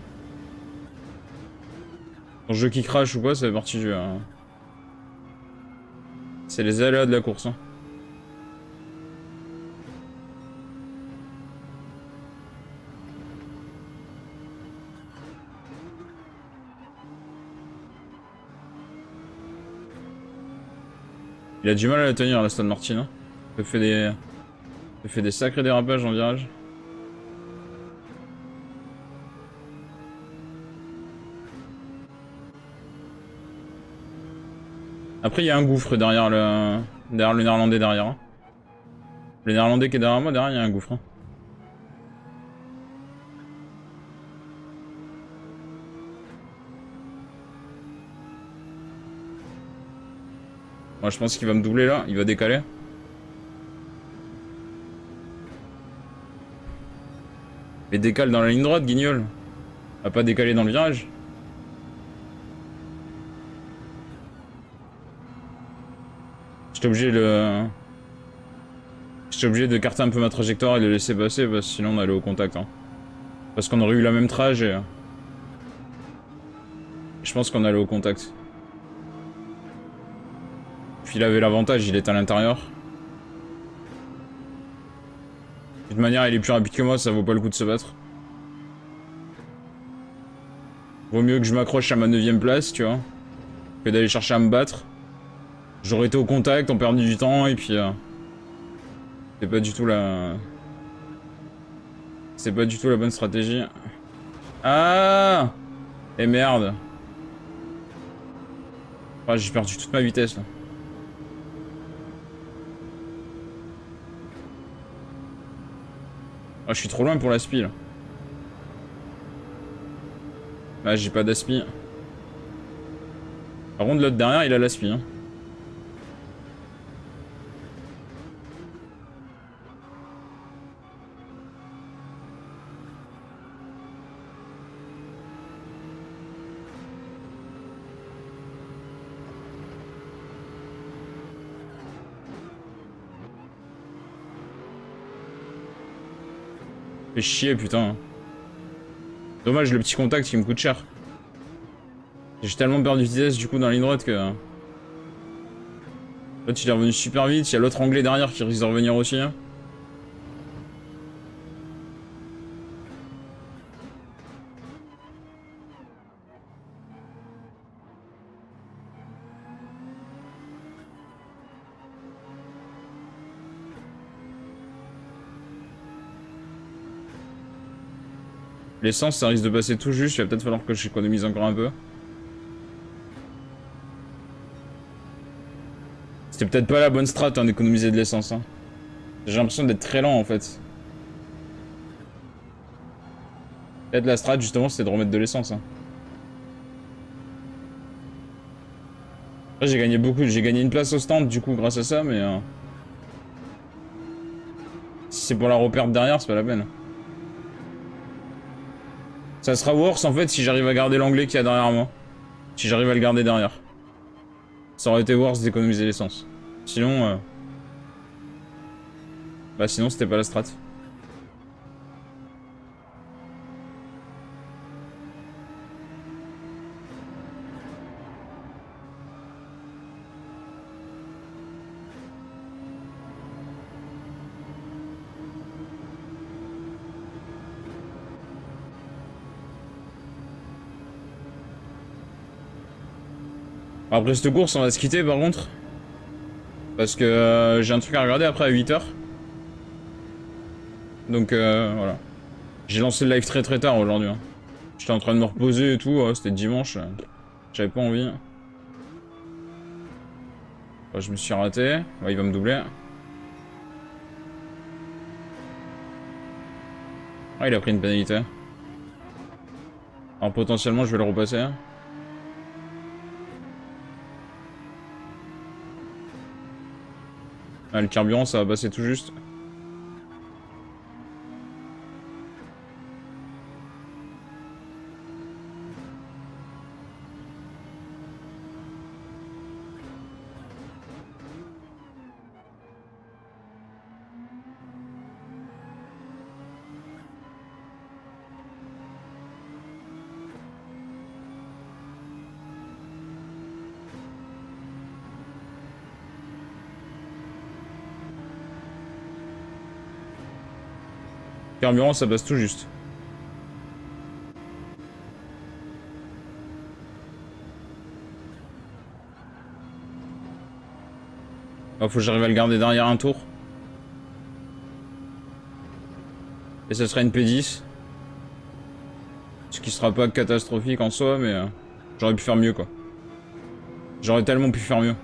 Ton jeu qui crache ou quoi, ça fait partie du jeu. Hein. C'est les aléas de la course, hein. Il a du mal à la tenir, l'Aston Martin. Hein. Il fait des sacrés dérapages en virage. Après, il y a un gouffre derrière le néerlandais derrière. Hein. Le néerlandais qui est derrière moi, derrière, il y a un gouffre. Hein. Moi, je pense qu'il va me doubler là. Il va décaler. Mais décale dans la ligne droite, guignol. Va pas décaler dans le virage. J'étais obligé de carter un peu ma trajectoire et de le laisser passer parce que sinon on allait au contact. Hein. Parce qu'on aurait eu la même trage et... Je pense qu'on allait au contact. Puis il avait l'avantage, il était à l'intérieur. De toute manière, il est plus rapide que moi, ça vaut pas le coup de se battre. Vaut mieux que je m'accroche à ma 9ème place, tu vois, que d'aller chercher à me battre. J'aurais été au contact, on perdait du temps, et puis... c'est pas du tout la... C'est pas du tout la bonne stratégie. Ah! Et merde. Ah, j'ai perdu toute ma vitesse, là. Ah, je suis trop loin pour l'aspi, là. Ah, j'ai pas d'aspi. Par contre, l'autre derrière, il a l'aspi, hein. Fait chier, putain. Dommage, le petit contact qui me coûte cher. J'ai tellement perdu de vitesse du coup dans la ligne droite que... L'autre il est revenu super vite, il y a l'autre anglais derrière qui risque de revenir aussi. Hein. L'essence ça risque de passer tout juste, il va peut-être falloir que j'économise encore un peu. C'était peut-être pas la bonne strat hein, d'économiser de l'essence. Hein. J'ai l'impression d'être très lent en fait. Peut-être la strat justement c'était de remettre de l'essence. Hein. J'ai gagné beaucoup, j'ai gagné une place au stand du coup grâce à ça mais... Si c'est pour la reperdre derrière c'est pas la peine. Ça sera worse en fait si j'arrive à garder l'anglais qu'il y a derrière moi. Si j'arrive à le garder derrière. Ça aurait été worse d'économiser l'essence. Sinon... Bah sinon c'était pas la strat. Après cette course, on va se quitter par contre. Parce que j'ai un truc à regarder après à 8h. Donc voilà. J'ai lancé le live très très tard aujourd'hui. Hein. J'étais en train de me reposer et tout, c'était dimanche. J'avais pas envie. Je me suis raté. Il va me doubler. Ah, il a pris une pénalité. Alors potentiellement, je vais le repasser. Ah, le carburant, ça va passer tout juste. Carburant, ça passe tout juste. Ah, faut que j'arrive à le garder derrière un tour. Et ce sera une P10. Ce qui sera pas catastrophique en soi, mais j'aurais pu faire mieux quoi. J'aurais tellement pu faire mieux.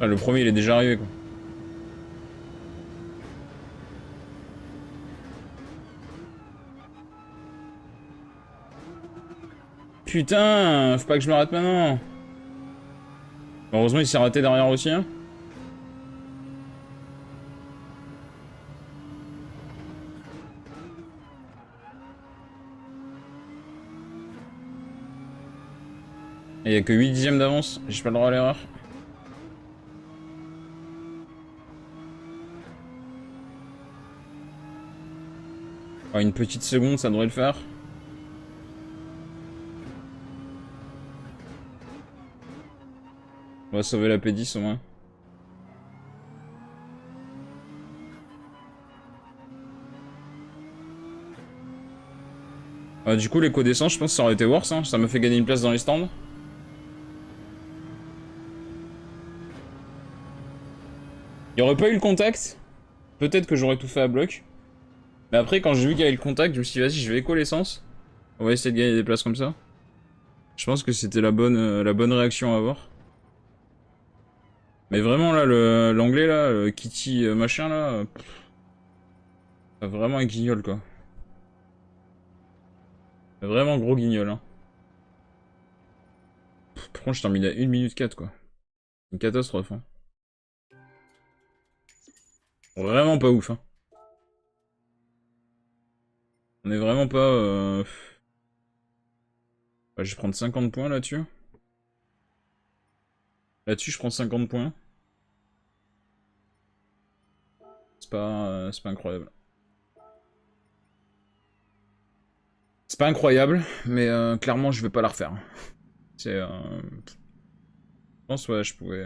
Ah, le premier il est déjà arrivé quoi. Putain, faut pas que je me rate maintenant. Heureusement il s'est raté derrière aussi. Hein. Et il y a que 8 dixièmes d'avance, j'ai pas le droit à l'erreur. Oh, une petite seconde, ça devrait le faire. On va sauver la P10 au moins. Du coup, l'éco d'essence, je pense que ça aurait été worse. Hein. Ça m'a fait gagner une place dans les stands. Il n'y aurait pas eu le contact. Peut-être que j'aurais tout fait à bloc. Mais après, quand j'ai vu qu'il y avait le contact, je me suis dit, vas-y, je vais éco l'essence. On va essayer de gagner des places comme ça. Je pense que c'était la bonne réaction à avoir. Mais vraiment, là, l'anglais, là, Kitty machin, là, vraiment un guignol, quoi. Vraiment gros guignol, hein. Par contre, je termine à 1 minute 4, quoi. Une catastrophe, hein. Vraiment pas ouf, hein. On est vraiment pas... Ouais, je vais prendre 50 points là-dessus. Là-dessus, je prends 50 points. C'est pas incroyable. C'est pas incroyable, mais clairement, je vais pas la refaire. C'est... Je pense, ouais, je pouvais...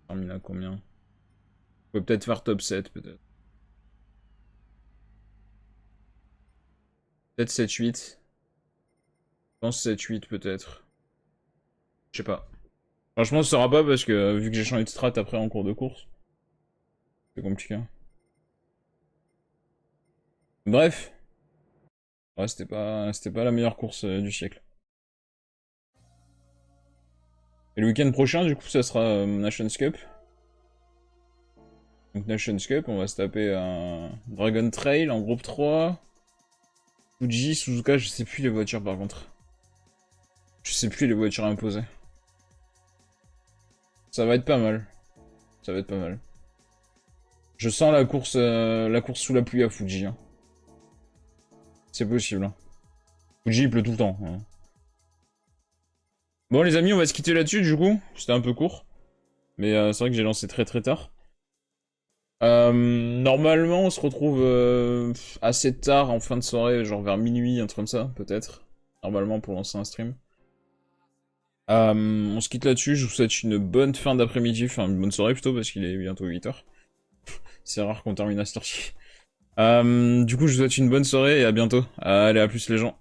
terminer à combien? Je pouvais peut-être faire top 7, peut-être. Peut-être 7-8. Je pense 7-8, peut-être. Je sais pas. Franchement, ce sera pas parce que vu que j'ai changé de strat après en cours de course, c'est compliqué. Bref. Ouais, c'était pas la meilleure course du siècle. Et le week-end prochain, du coup, ça sera Nations Cup. Donc Nations Cup, on va se taper un Dragon Trail en groupe 3. Fuji, Suzuka, je sais plus les voitures par contre. Je sais plus les voitures imposées. Ça va être pas mal. Ça va être pas mal. Je sens la course sous la pluie à Fuji. Hein. C'est possible. Hein. Fuji, il pleut tout le temps. Hein. Bon, les amis, on va se quitter là-dessus, du coup. C'était un peu court. Mais c'est vrai que j'ai lancé très très tard. Normalement, on se retrouve assez tard en fin de soirée, genre vers minuit, un truc comme ça, peut-être. Normalement, pour lancer un stream. On se quitte là-dessus, je vous souhaite une bonne fin d'après-midi, enfin une bonne soirée plutôt, parce qu'il est bientôt 8h. C'est rare qu'on termine à cette heure-ci. Du coup, je vous souhaite une bonne soirée et à bientôt. Allez, à plus les gens.